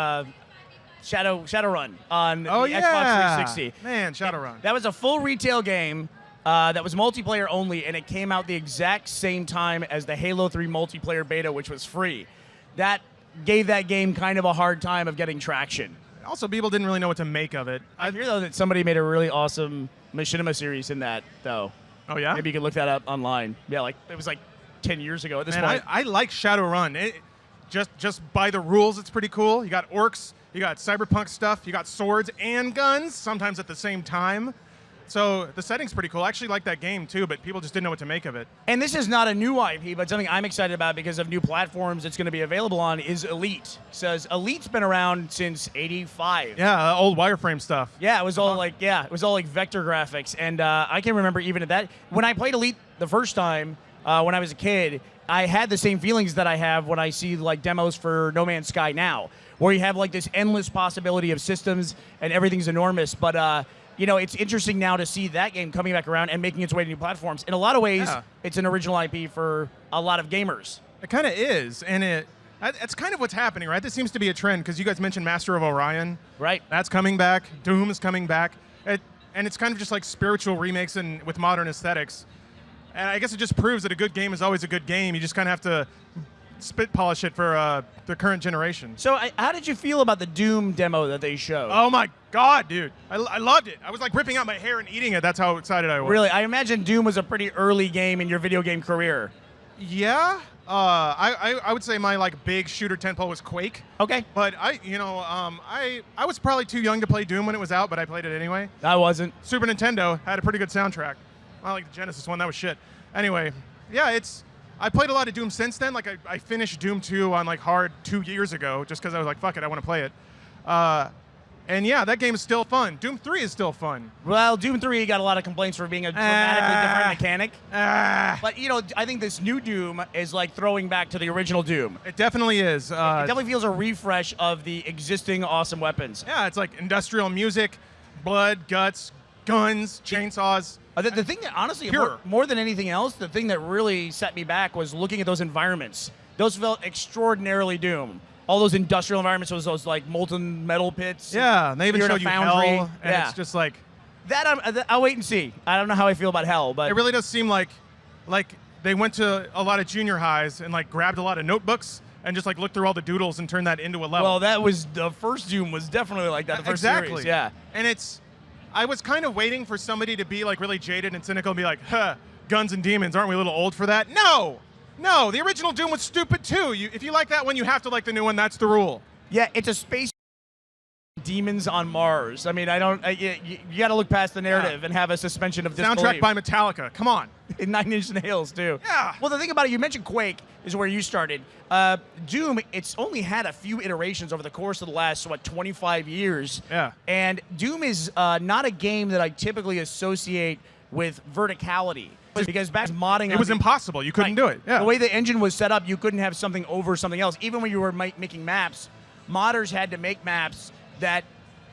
Shadowrun on the Xbox 360. Man, Shadowrun. That was a full retail game that was multiplayer only, and it came out the exact same time as the Halo 3 multiplayer beta, which was free. That gave that game kind of a hard time of getting traction. Also, people didn't really know what to make of it. I hear, though, that somebody made a really awesome Machinima series in that, though. Oh, yeah? Maybe you could look that up online. Yeah, like it was like 10 years ago at this point. I like Shadowrun. Just by the rules, it's pretty cool. You got orcs, you got cyberpunk stuff, you got swords and guns, sometimes at the same time. So the setting's pretty cool. I actually like that game too, but people just didn't know what to make of it. And this is not a new IP, but something I'm excited about because of new platforms it's going to be available on is Elite. It says Elite's been around since '85. Yeah, old wireframe stuff. Yeah, it was all like vector graphics, and I can remember even at that when I played Elite the first time when I was a kid. I had the same feelings that I have when I see like demos for No Man's Sky now, where you have like this endless possibility of systems and everything's enormous, but. It's interesting now to see that game coming back around and making its way to new platforms. In a lot of ways, It's an original IP for a lot of gamers. It kind of is, and that's kind of what's happening, right? This seems to be a trend, because you guys mentioned Master of Orion. Right. That's coming back. Doom is coming back. And it's kind of just like spiritual remakes and with modern aesthetics. And I guess it just proves that a good game is always a good game. You just kind of have to spit polish it for the current generation. So how did you feel about the Doom demo that they showed? Oh my God, dude. I loved it. I was like ripping out my hair and eating it. That's how excited I was. Really? I imagine Doom was a pretty early game in your video game career. Yeah. I would say my like big shooter tentpole was Quake. Okay. But I was probably too young to play Doom when it was out, but I played it anyway. I wasn't. Super Nintendo had a pretty good soundtrack. I like the Genesis one. That was shit. Anyway, yeah, I played a lot of Doom since then. Like I finished Doom 2 on like hard 2 years ago, just because I was like, fuck it, I want to play it. And yeah, that game is still fun. Doom 3 is still fun. Well, Doom 3 got a lot of complaints for being a dramatically different mechanic. But I think this new Doom is like throwing back to the original Doom. It definitely is. It definitely feels a refresh of the existing awesome weapons. Yeah, it's like industrial music, blood, guts, guns, chainsaws. The thing that, honestly, more than anything else, the thing that really set me back was looking at those environments. Those felt extraordinarily Doom. All those industrial environments, those like molten metal pits. Yeah, and they even showed you foundry. hell, and it's just like... I'll wait and see. I don't know how I feel about hell, but... It really does seem like they went to a lot of junior highs and like grabbed a lot of notebooks and just like looked through all the doodles and turned that into a level. Well, that was... The first Doom was definitely like that, the first series. Yeah. And I was kind of waiting for somebody to be like really jaded and cynical and be like, huh, guns and demons, aren't we a little old for that? No, the original Doom was stupid too. If you like that one, you have to like the new one. That's the rule. Yeah, it's a space demons on Mars. I mean, you got to look past the narrative and have a suspension of disbelief. Soundtrack by Metallica. Come on. 9 Inch Nails too. Yeah. Well, the thing about it, you mentioned Quake is where you started. Doom, it's only had a few iterations over the course of the last 25 years. Yeah. And Doom is not a game that I typically associate with verticality. Because back modding, it was impossible. You couldn't do it. Yeah. The way the engine was set up, you couldn't have something over something else. Even when you were making maps, modders had to make maps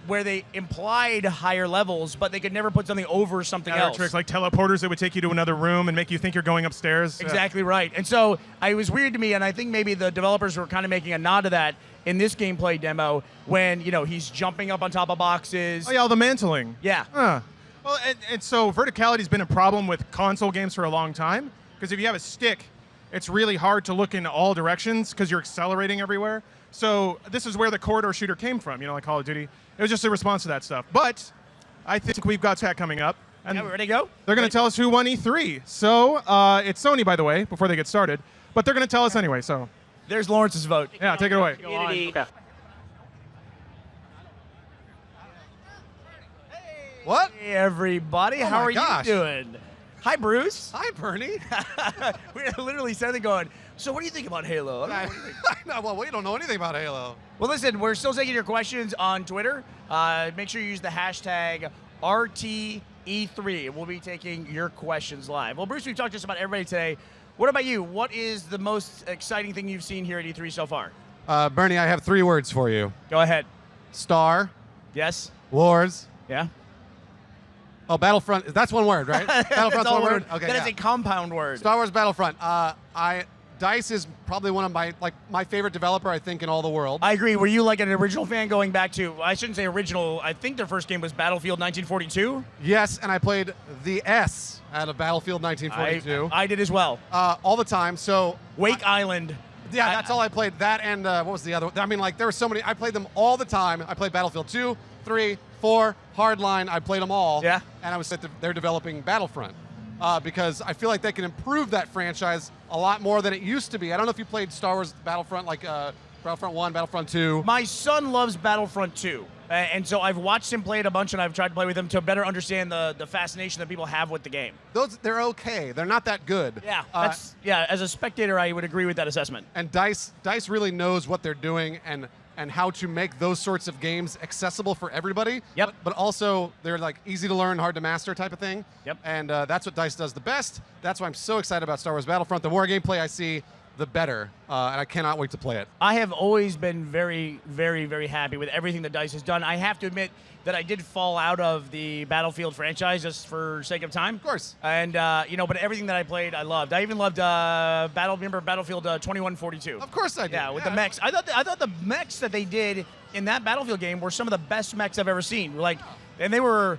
where they implied higher levels, but they could never put something over something else. Tricks like teleporters that would take you to another room and make you think you're going upstairs. Exactly right. And so it was weird to me, and I think maybe the developers were kind of making a nod to that in this gameplay demo when he's jumping up on top of boxes. Oh yeah, all the mantling. Yeah. Well, and so verticality's been a problem with console games for a long time, because if you have a stick, it's really hard to look in all directions because you're accelerating everywhere. So this is where the corridor shooter came from, like Call of Duty. It was just a response to that stuff. But I think we've got tech coming up. And Yeah, we ready to go? they're going to tell us who won E3. So it's Sony, by the way, before they get started. But they're going to tell us anyway, so. There's Lawrence's vote. Yeah, take it away. Community. What? Hey, everybody. How my are gosh. you doing? Hi, Bruce. Hi, Bernie. We're literally sitting going, so what do you think about Halo? I know, well, we don't know anything about Halo. Well, listen, we're still taking your questions on Twitter. Make sure you use the hashtag RTE3. We'll be taking your questions live. Well, Bruce, we've talked just about everybody today. What about you? What is the most exciting thing you've seen here at E3 so far? Bernie, I have 3 words for you. Go ahead. Star, Yes? Wars. Yeah? Oh, Battlefront. That's one word, right? Battlefront's That's all one word. word. Okay. That yeah. is a compound word. Star Wars Battlefront. DICE is probably one of my favorite developer, I think, in all the world. I agree. Were you like an original fan going back to, I shouldn't say original, I think their first game was Battlefield 1942? Yes, and I played the S out of Battlefield 1942 I did as well. all the time. So Wake Island. yeah, that's all I played. That and what was the other one? I mean, like there were so many. I played them all the time. I played Battlefield 2, 3, 4, Hardline. I played them all. Yeah. And I was they're developing Battlefront because I feel like they can improve that franchise a lot more than it used to be. I don't know if you played Star Wars Battlefront, like Battlefront 1, Battlefront 2. My son loves Battlefront 2. And so I've watched him play it a bunch, and I've tried to play with him to better understand the fascination that people have with the game. They're okay. They're not that good. Yeah, as a spectator, I would agree with that assessment. And DICE really knows what they're doing and how to make those sorts of games accessible for everybody. Yep. But also they're like easy to learn, hard to master type of thing. Yep. And that's what DICE does the best. That's why I'm so excited about Star Wars Battlefront. The more gameplay I see, the better. And I cannot wait to play it. I have always been very, very, very happy with everything that DICE has done. I have to admit that I did fall out of the Battlefield franchise just for sake of time. Of course. And, but everything that I played, I loved. I even loved Battlefield 2142. Of course I did. Yeah, with the mechs. I thought the mechs that they did in that Battlefield game were some of the best mechs I've ever seen. Like, and they were,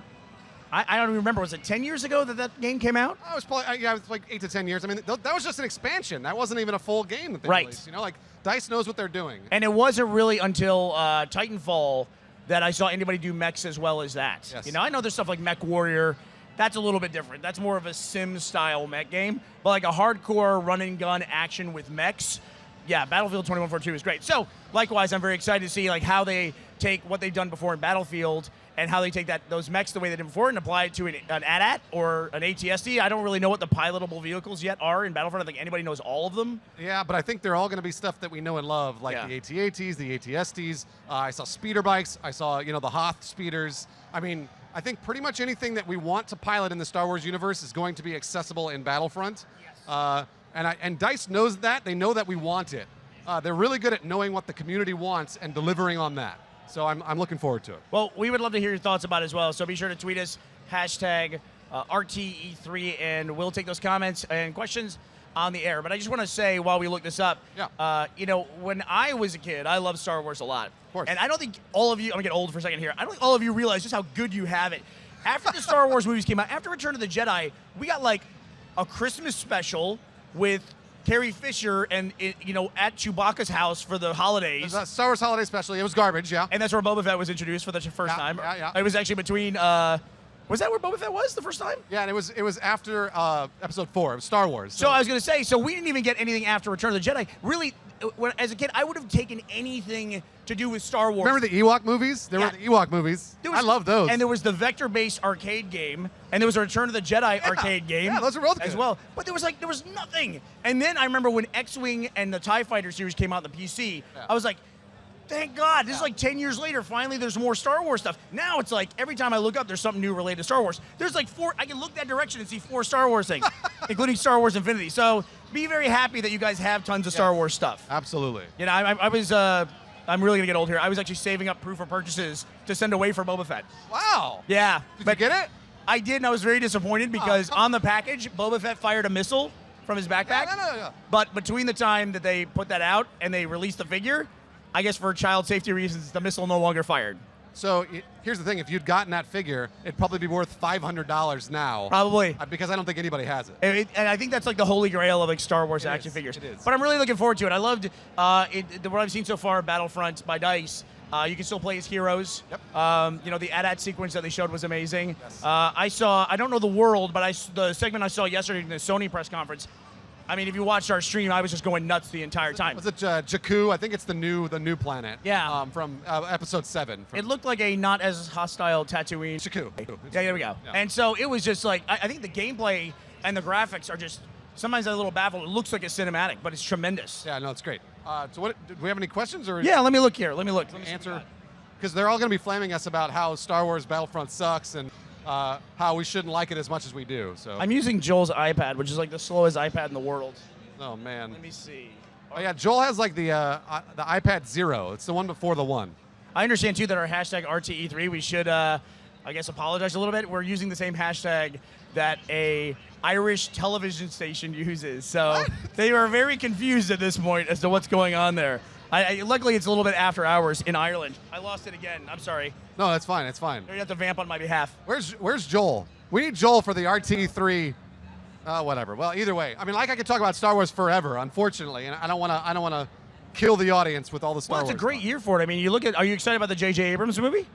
I don't even remember, was it 10 years ago that game came out? I was probably, it was like 8 to 10 years. I mean, that was just an expansion. That wasn't even a full game that they Right. released. Like DICE knows what they're doing. And it wasn't really until Titanfall that I saw anybody do mechs as well as that. Yes. I know there's stuff like Mech Warrior. That's a little bit different. That's more of a sim-style mech game. But like a hardcore run-and-gun action with mechs, yeah, Battlefield 2142 is great. So, likewise, I'm very excited to see like how they take what they've done before in Battlefield and how they take those mechs the way they did before and apply it to an AT-AT or an ATST. I don't really know what the pilotable vehicles yet are in Battlefront. I think anybody knows all of them. Yeah, but I think they're all going to be stuff that we know and love, like Yeah. the AT-ATs, the ATSTs. I saw speeder bikes. I saw, the Hoth speeders. I mean, I think pretty much anything that we want to pilot in the Star Wars universe is going to be accessible in Battlefront. Yes. And DICE knows that. They know that we want it. They're really good at knowing what the community wants and delivering on that. So I'm looking forward to it. Well, we would love to hear your thoughts about it as well. So be sure to tweet us, hashtag RTE3, and we'll take those comments and questions on the air. But I just want to say while we look this up, when I was a kid, I loved Star Wars a lot. Of course. And I don't think all of you, I'm going to get old for a second here, I don't think all of you realize just how good you have it. After the Star Wars movies came out, after Return of the Jedi, we got like a Christmas special with Carrie Fisher and at Chewbacca's house for the holidays. Star Wars Holiday Special. It was garbage, yeah. And that's where Boba Fett was introduced for the first time. Yeah. It was actually between. Was that where Boba Fett was the first time? Yeah, and it was after Episode 4 of Star Wars. So I was going to say, so we didn't even get anything after Return of the Jedi. Really, as a kid, I would have taken anything to do with Star Wars. Remember the Ewok movies? There were the Ewok movies. I love those. And there was the vector-based arcade game, and there was a Return of the Jedi arcade game. Yeah, those are both as good. well. But there was nothing. And then I remember when X-Wing and the TIE Fighter series came out on the PC, I was like, thank God. This is like 10 years later. Finally, there's more Star Wars stuff. Now it's like every time I look up, there's something new related to Star Wars. There's like 4. I can look that direction and see 4 Star Wars things, including Star Wars Infinity. So be very happy that you guys have tons of Star Wars stuff. Absolutely. I'm really going to get old here. I was actually saving up proof of purchases to send away for Boba Fett. Wow. Yeah. Did you get it? I did, and I was very disappointed because on the package, Boba Fett fired a missile from his backpack. No. But between the time that they put that out and they released the figure, I guess for child safety reasons, the missile no longer fired. So here's the thing: if you'd gotten that figure, it'd probably be worth $500 now. Probably. Because I don't think anybody has it. And I think that's like the holy grail of like Star Wars action figures. It is. But I'm really looking forward to it. I loved what I've seen so far, Battlefront by DICE. You can still play as heroes. Yep. The AT-AT sequence that they showed was amazing. Yes. I don't know the world, but the segment I saw yesterday in the Sony press conference, I mean, if you watched our stream, I was just going nuts the entire time. Was it Jakku? I think it's the new planet. Yeah. From episode 7. It looked like a not as hostile Tatooine. Jakku. Yeah, there we go. Yeah. And so it was just like, I think the gameplay and the graphics are just, sometimes I'm a little baffled. It looks like a cinematic, but it's tremendous. Yeah, no, it's great. So what, do we have any questions? Or Yeah, let me look here. Let me look. answer, because they're all going to be flaming us about how Star Wars Battlefront sucks and how we shouldn't like it as much as we do. So I'm using Joel's iPad, which is like the slowest iPad in the world. oh man. Let me see. Oh yeah, Joel has like the iPad Zero. It's the one before the one. I understand too that our hashtag RTE3, we should, I guess, apologize a little bit. We're using the same hashtag that a Irish television station uses. So they are very confused at this point as to what's going on there. Luckily, it's a little bit after hours in Ireland. I lost it again. I'm sorry. No, that's fine. It's fine. You have to vamp on my behalf. Where's Joel? We need Joel for the RT3. Whatever. Well, either way, I mean, like I could talk about Star Wars forever, unfortunately, and I don't want to kill the audience with all the Star Well, Wars. it's a great stuff. year for it. I mean, are you excited about the J.J. Abrams movie?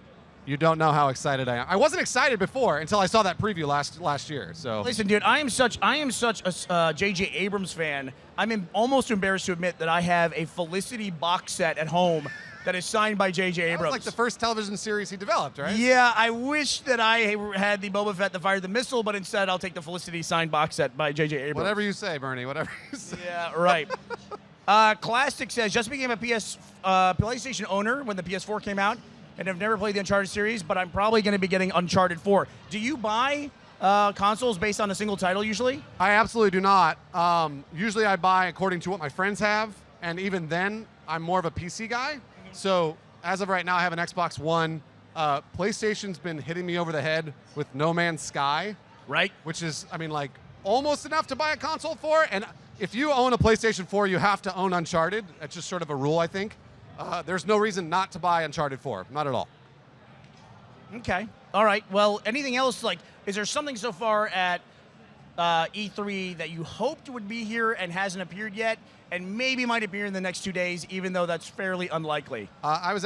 You don't know how excited I am. I wasn't excited before until I saw that preview last year. So Listen, dude, I am such a J.J. Abrams fan. I'm almost embarrassed to admit that I have a Felicity box set at home that is signed by J.J. that Abrams. was like the first television series he developed, right? Yeah, I wish that I had the Boba Fett that fired the missile, but instead I'll take the Felicity signed box set by J.J. Abrams. Whatever you say, Bernie. Whatever you say. Yeah, right. Classic says, just became a PlayStation owner when the PS4 came out, and have never played the Uncharted series, but I'm probably going to be getting Uncharted 4. Do you buy consoles based on a single title usually? I absolutely do not. Usually I buy according to what my friends have, and even then, I'm more of a PC guy. So as of right now, I have an Xbox One. PlayStation's been hitting me over the head with No Man's Sky. Right. Which is, I mean, like, almost enough to buy a console for. And if you own a PlayStation 4, you have to own Uncharted. That's just sort of a rule, I think. There's no reason not to buy Uncharted 4. Not at all. Okay. All right. Well, anything else? Like, is there something so far at E3 that you hoped would be here and hasn't appeared yet, and maybe might appear in the next 2 days, even though that's fairly unlikely? I was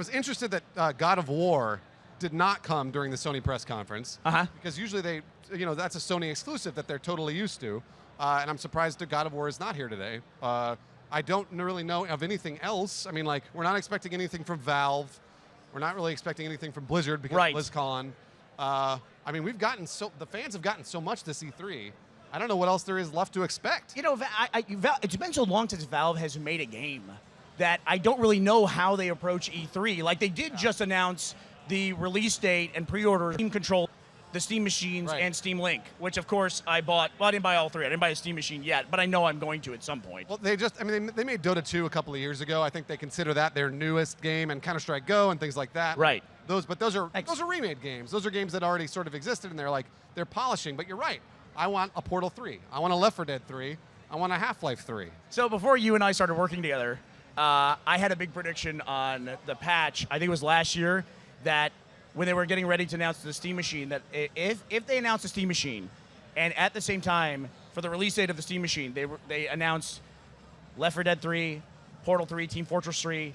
interested that God of War did not come during the Sony press conference. Because usually that's a Sony exclusive that they're totally used to. And I'm surprised that God of War is not here today. I don't really know of anything else. I mean, like, we're not expecting anything from Valve. We're not really expecting anything from Blizzard because of BlizzCon. I mean, the fans have gotten so much this E3. I don't know what else there is left to expect. You know, it's been so long since Valve has made a game that I don't really know how they approach E3. Like, they did just announce the release date and pre-order Steam Control, the Steam machines, and Steam Link, which of course I bought. Well, I didn't buy all three. I didn't buy a Steam machine yet, but I know I'm going to at some point. Well, they made Dota 2 a couple of years ago. I think they consider that their newest game, and Counter-Strike Go and things like that. Right. Those are remade games. Those are games that already sort of existed, and they're polishing. But you're right. I want a Portal 3. I want a Left 4 Dead 3. I want a Half-Life 3. So before you and I started working together, I had a big prediction on the patch. I think it was last year that when they were getting ready to announce the Steam machine, that if they announced the Steam machine, and at the same time for the release date of the Steam machine, they announced Left 4 Dead 3, Portal 3, Team Fortress 3,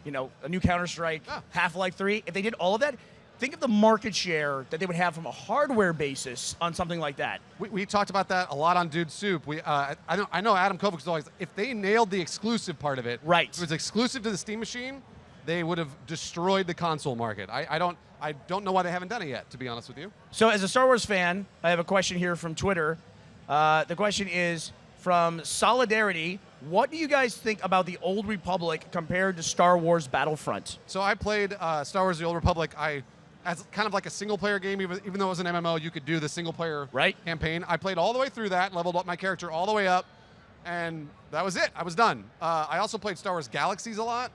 a new Counter-Strike, Half-Life 3. If they did all of that, think of the market share that they would have from a hardware basis on something like that. We talked about that a lot on Dude Soup. I know Adam Kovac was always, if they nailed the exclusive part of it, right, if it was exclusive to the Steam machine, they would have destroyed the console market. I don't know why they haven't done it yet, to be honest with you. So as a Star Wars fan, I have a question here from Twitter. The question is from Solidarity. What do you guys think about the Old Republic compared to Star Wars Battlefront? So I played Star Wars The Old Republic as kind of like a single-player game. Even though it was an MMO, you could do the single-player campaign. I played all the way through that, leveled up my character all the way up, and that was it. I was done. I also played Star Wars Galaxies a lot.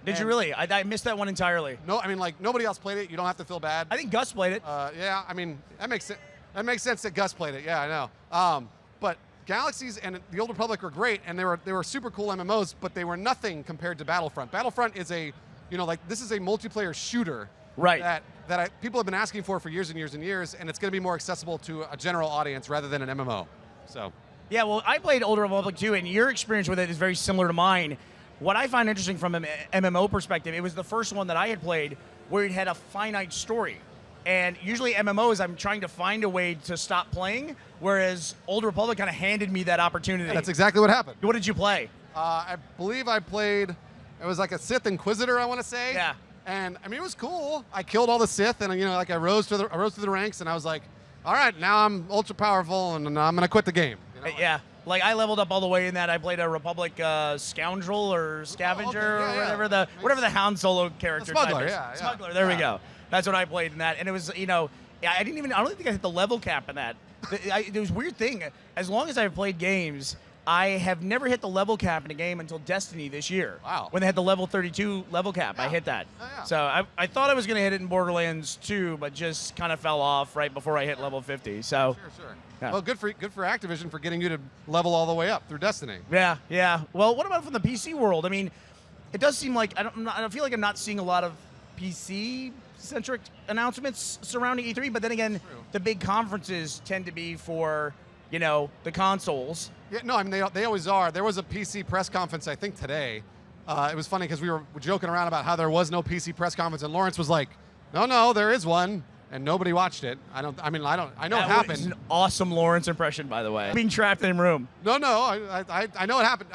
Did you really? I missed that one entirely. No, I mean, like, nobody else played it. You don't have to feel bad. I think Gus played it. Yeah, I mean, that makes sense that Gus played it. Yeah, I know. But Galaxies and the Old Republic were great, and they were super cool MMOs, but they were nothing compared to Battlefront. Battlefront is a like this is a multiplayer shooter Right. that people have been asking for years and years and years, and it's going to be more accessible to a general audience rather than an MMO. So. Yeah, well, I played Old Republic 2, and your experience with it is very similar to mine. What I find interesting from an MMO perspective, it was the first one that I had played where it had a finite story. And usually MMOs, I'm trying to find a way to stop playing, whereas Old Republic kind of handed me that opportunity. Yeah, that's exactly what happened. What did you play? I believe I played, it was like a Sith Inquisitor, I want to say. Yeah. And I mean, it was cool. I killed all the Sith, and I rose through the ranks, and I was like, all right, now I'm ultra powerful, and I'm gonna quit the game. Yeah. Like, I leveled up all the way in that. I played a Republic scoundrel or scavenger or whatever the Han Solo character Smuggler, type is. yeah. Smuggler, there we go. That's what I played in that. And it was, I don't think I hit the level cap in that. There was a weird thing. As long as I've played games, I have never hit the level cap in a game until Destiny this year. Wow. When they had the level 32 level cap, I hit that. Oh, yeah. So I thought I was going to hit it in Borderlands 2, but just kind of fell off right before I hit level 50. So. Sure. Yeah. Well, good for Activision for getting you to level all the way up through Destiny. Yeah. Well, what about from the PC world? I mean, it does seem like I don't feel like I'm not seeing a lot of PC-centric announcements surrounding E3. But then again, the big conferences tend to be for the consoles. Yeah, no, I mean they always are. There was a PC press conference I think today. It was funny because we were joking around about how there was no PC press conference, and Lawrence was like, "No, there is one." And nobody watched it. I know it happened. That was an awesome Lawrence impression, by the way. Being trapped in a room. No, I know it happened.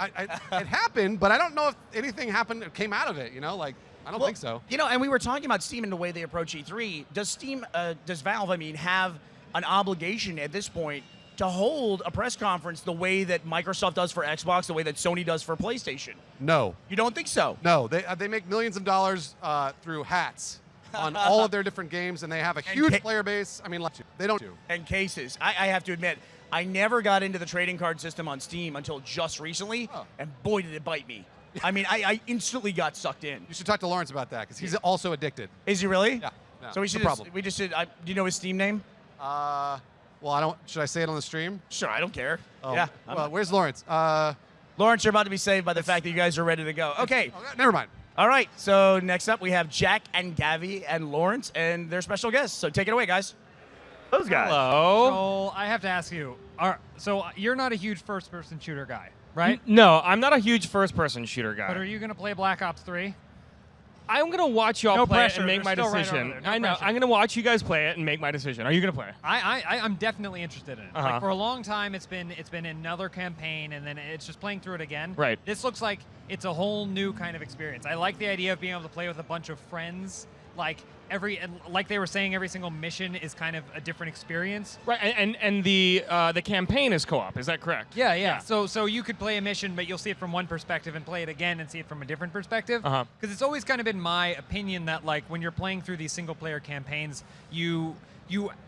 It happened, but I don't know if anything happened that came out of it. I don't think so. And we were talking about Steam and the way they approach E3. Does Valve, have an obligation at this point to hold a press conference the way that Microsoft does for Xbox, the way that Sony does for PlayStation? No. You don't think so? No, they make millions of dollars through hats on all of their different games, and they have a huge player base. I mean, they don't do. And cases. I have to admit, I never got into the trading card system on Steam until just recently, and boy, did it bite me. I mean, I instantly got sucked in. You should talk to Lawrence about that, because he's also addicted. Is he really? Yeah. So we should do you know his Steam name? Well, should I say it on the stream? Sure, I don't care. Oh, yeah. Well, where's Lawrence? Lawrence, you're about to be saved by the fact that you guys are ready to go. Okay. Never mind. All right, so next up we have Jack and Gavi and Lawrence and their special guests. So take it away, guys. Those guys. Hello. So I have to ask you, so you're not a huge first-person shooter guy, right? No, I'm not a huge first-person shooter guy. But are you going to play Black Ops 3? I'm going to watch y'all play it and make my They're still right decision. over there. No I know. pressure. I'm going to watch you guys play it and make my decision. Are you going to play? I'm definitely interested in it. Uh-huh. Like, for a long time, it's been another campaign, and then it's just playing through it again. Right. This looks like it's a whole new kind of experience. I like the idea of being able to play with a bunch of friends. Like they were saying, every single mission is kind of a different experience. Right, and the campaign is co-op. Is that correct? Yeah. So you could play a mission, but you'll see it from one perspective and play it again and see it from a different perspective. Uh-huh. Because it's always kind of been my opinion that like when you're playing through these single-player campaigns, you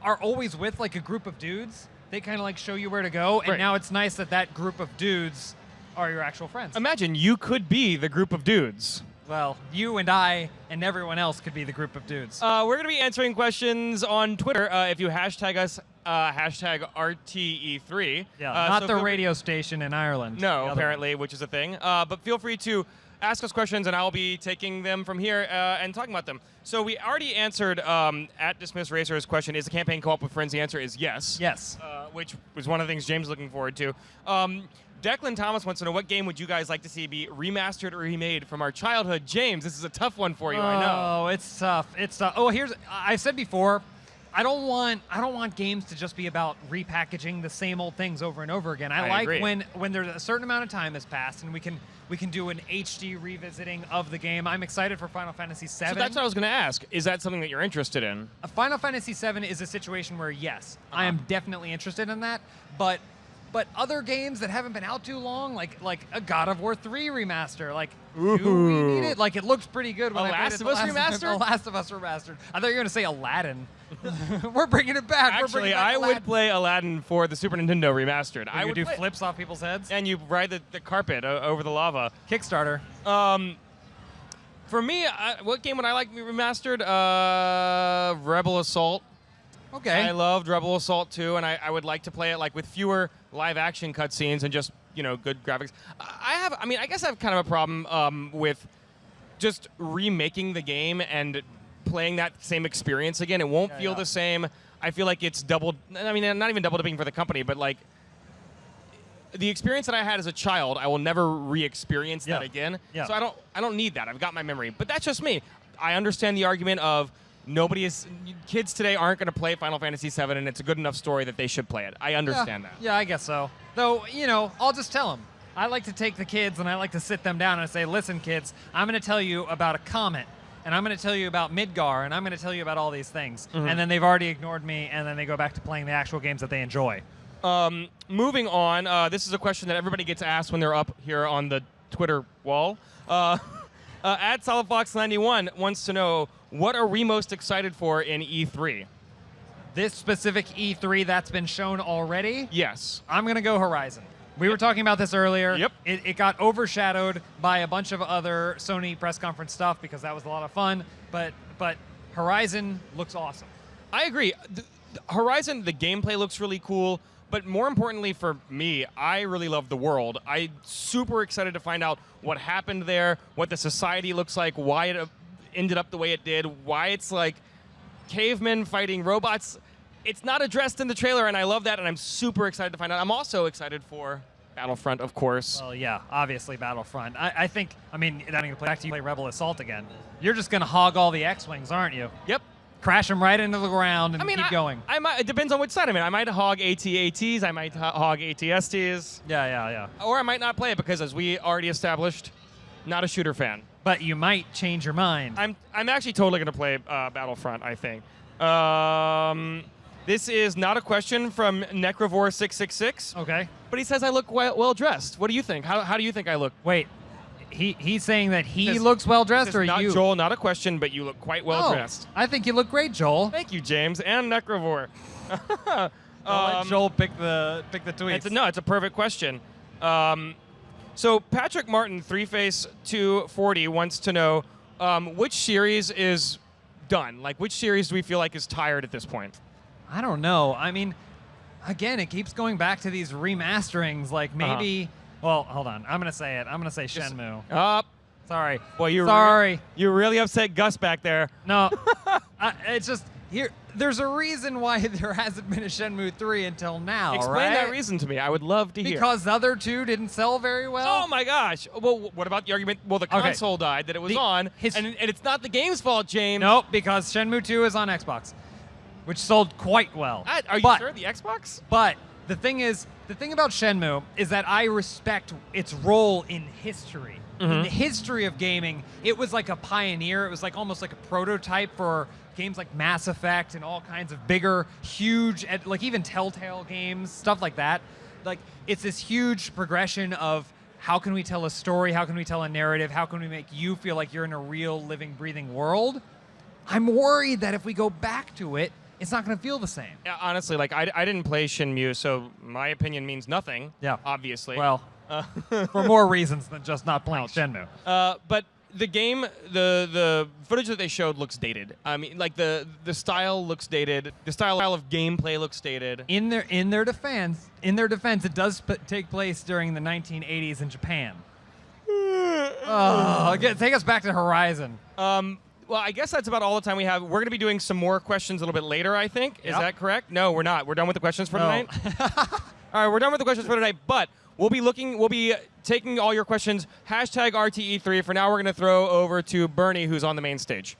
are always with like a group of dudes. They kind of like show you where to go, and Right. now it's nice that group of dudes are your actual friends. Imagine you could be the group of dudes. Well, you and I and everyone else could be the group of dudes. We're going to be answering questions on Twitter if you hashtag us, hashtag RTE3. Yeah, so not the feel free- radio station in Ireland. The No, other apparently, which is a thing. But feel free to ask us questions, and I'll be taking them from here and talking about them. So we already answered at Dismiss Racer's question, is the campaign co-op with friends? The answer is yes. Yes. Which was one of the things James is looking forward to. Declan Thomas wants to know, what game would you guys like to see be remastered or remade from our childhood? James, this is a tough one for you, I know. Oh, it's tough. It's tough. Oh, I said before, I don't want games to just be about repackaging the same old things over and over again. I like agree. when there's a certain amount of time has passed and we can do an HD revisiting of the game. I'm excited for Final Fantasy VII. So that's what I was going to ask. Is that something that you're interested in? Final Fantasy VII is a situation where yes, I am definitely interested in that, but other games that haven't been out too long, like a God of War 3 remaster, like do we need it? Like it looks pretty good. When A I played Last it of Us The remaster? Last of Us remastered. I thought you were going to say Aladdin. We're bringing it back. We're Actually, bringing back I would Aladdin. play Aladdin for the Super Nintendo remastered. I You would do play- flips off people's heads. and you ride the carpet over the lava. Kickstarter. For me, what game would I like remastered? Rebel Assault. Okay. I loved Rebel Assault 2, and I would like to play it like with fewer live-action cutscenes and just good graphics. I guess I have kind of a problem with just remaking the game and playing that same experience again. It won't feel the same. I feel like it's double. I mean, not even double dipping for the company, but like the experience that I had as a child, I will never re-experience that again. Yeah. So I don't need that. I've got my memory. But that's just me. I understand the argument of kids today aren't going to play Final Fantasy VII, and it's a good enough story that they should play it. I understand that. Yeah, I guess so. Though, I'll just tell them. I like to take the kids and I like to sit them down and say, listen, kids, I'm going to tell you about a comet, and I'm going to tell you about Midgar, and I'm going to tell you about all these things. Mm-hmm. And then they've already ignored me, and then they go back to playing the actual games that they enjoy. Moving on, this is a question that everybody gets asked when they're up here on the Twitter wall. At SolidFox91 wants to know, what are we most excited for in E3? This specific E3 that's been shown already? Yes. I'm going to go Horizon. We were talking about this earlier. Yep. It got overshadowed by a bunch of other Sony press conference stuff because that was a lot of fun. But Horizon looks awesome. I agree. Horizon, the gameplay looks really cool. But more importantly for me, I really love the world. I'm super excited to find out what happened there, what the society looks like, why it ended up the way it did, why it's like cavemen fighting robots. It's not addressed in the trailer, and I love that, and I'm super excited to find out. I'm also excited for Battlefront, of course. Well, yeah, obviously Battlefront. I think, then you can play back to you play Rebel Assault again. You're just going to hog all the X-Wings, aren't you? Yep. Crash them right into the ground and keep going. I might, it depends on which side I'm in. I might hog AT-ATs, I might hog AT-STs. Yeah. Or I might not play it because, as we already established, not a shooter fan. But you might change your mind. I'm actually totally going to play Battlefront, I think. This is not a question from Necrovore666. Okay. But he says I look well dressed. What do you think? How do you think I look? Wait, he's saying that he looks well dressed, or not you? Joel, not a question, but you look quite well dressed. I think you look great, Joel. Thank you, James and Necrovore. Let Joel pick the tweets. It's a perfect question. So Patrick Martin, 3Face240, wants to know which series is done. Like, which series do we feel like is tired at this point? I don't know. I mean, again, it keeps going back to these remasterings. Like maybe. Well, hold on. I'm gonna say it. I'm gonna say Shenmue. Sorry. Well, sorry. You really upset Gus back there. No. It's just here. There's a reason why there hasn't been a Shenmue 3 until now. Explain right? that reason to me. I would love to hear. Because the other two didn't sell very well. Oh my gosh. Well, what about the argument? Well, the console died that it was on, and it's not the game's fault, James. Nope, because Shenmue 2 is on Xbox, which sold quite well. Are you sure? The Xbox? But the thing about Shenmue is that I respect its role in history. In the history of gaming, it was like a pioneer. It was like almost like a prototype for games like Mass Effect and all kinds of bigger, huge, like even Telltale games, stuff like that. Like, it's this huge progression of how can we tell a story, how can we tell a narrative, how can we make you feel like you're in a real, living, breathing world. I'm worried that if we go back to it, it's not going to feel the same. Yeah, honestly, like I didn't play Shenmue, so my opinion means nothing. Yeah. Obviously. Well, for more reasons than just not playing Shenmue. But the game, the footage that they showed looks dated. I mean, like the style looks dated. The style of gameplay looks dated. In their defense, it does take place during the 1980s in Japan. Take us back to Horizon. Well, I guess that's about all the time we have. We're going to be doing some more questions a little bit later, I think. Is that correct? No, we're not. We're done with the questions for tonight. All right, we're done with the questions for tonight, but we'll be taking all your questions. #RTE3. For now, we're going to throw over to Bernie, who's on the main stage.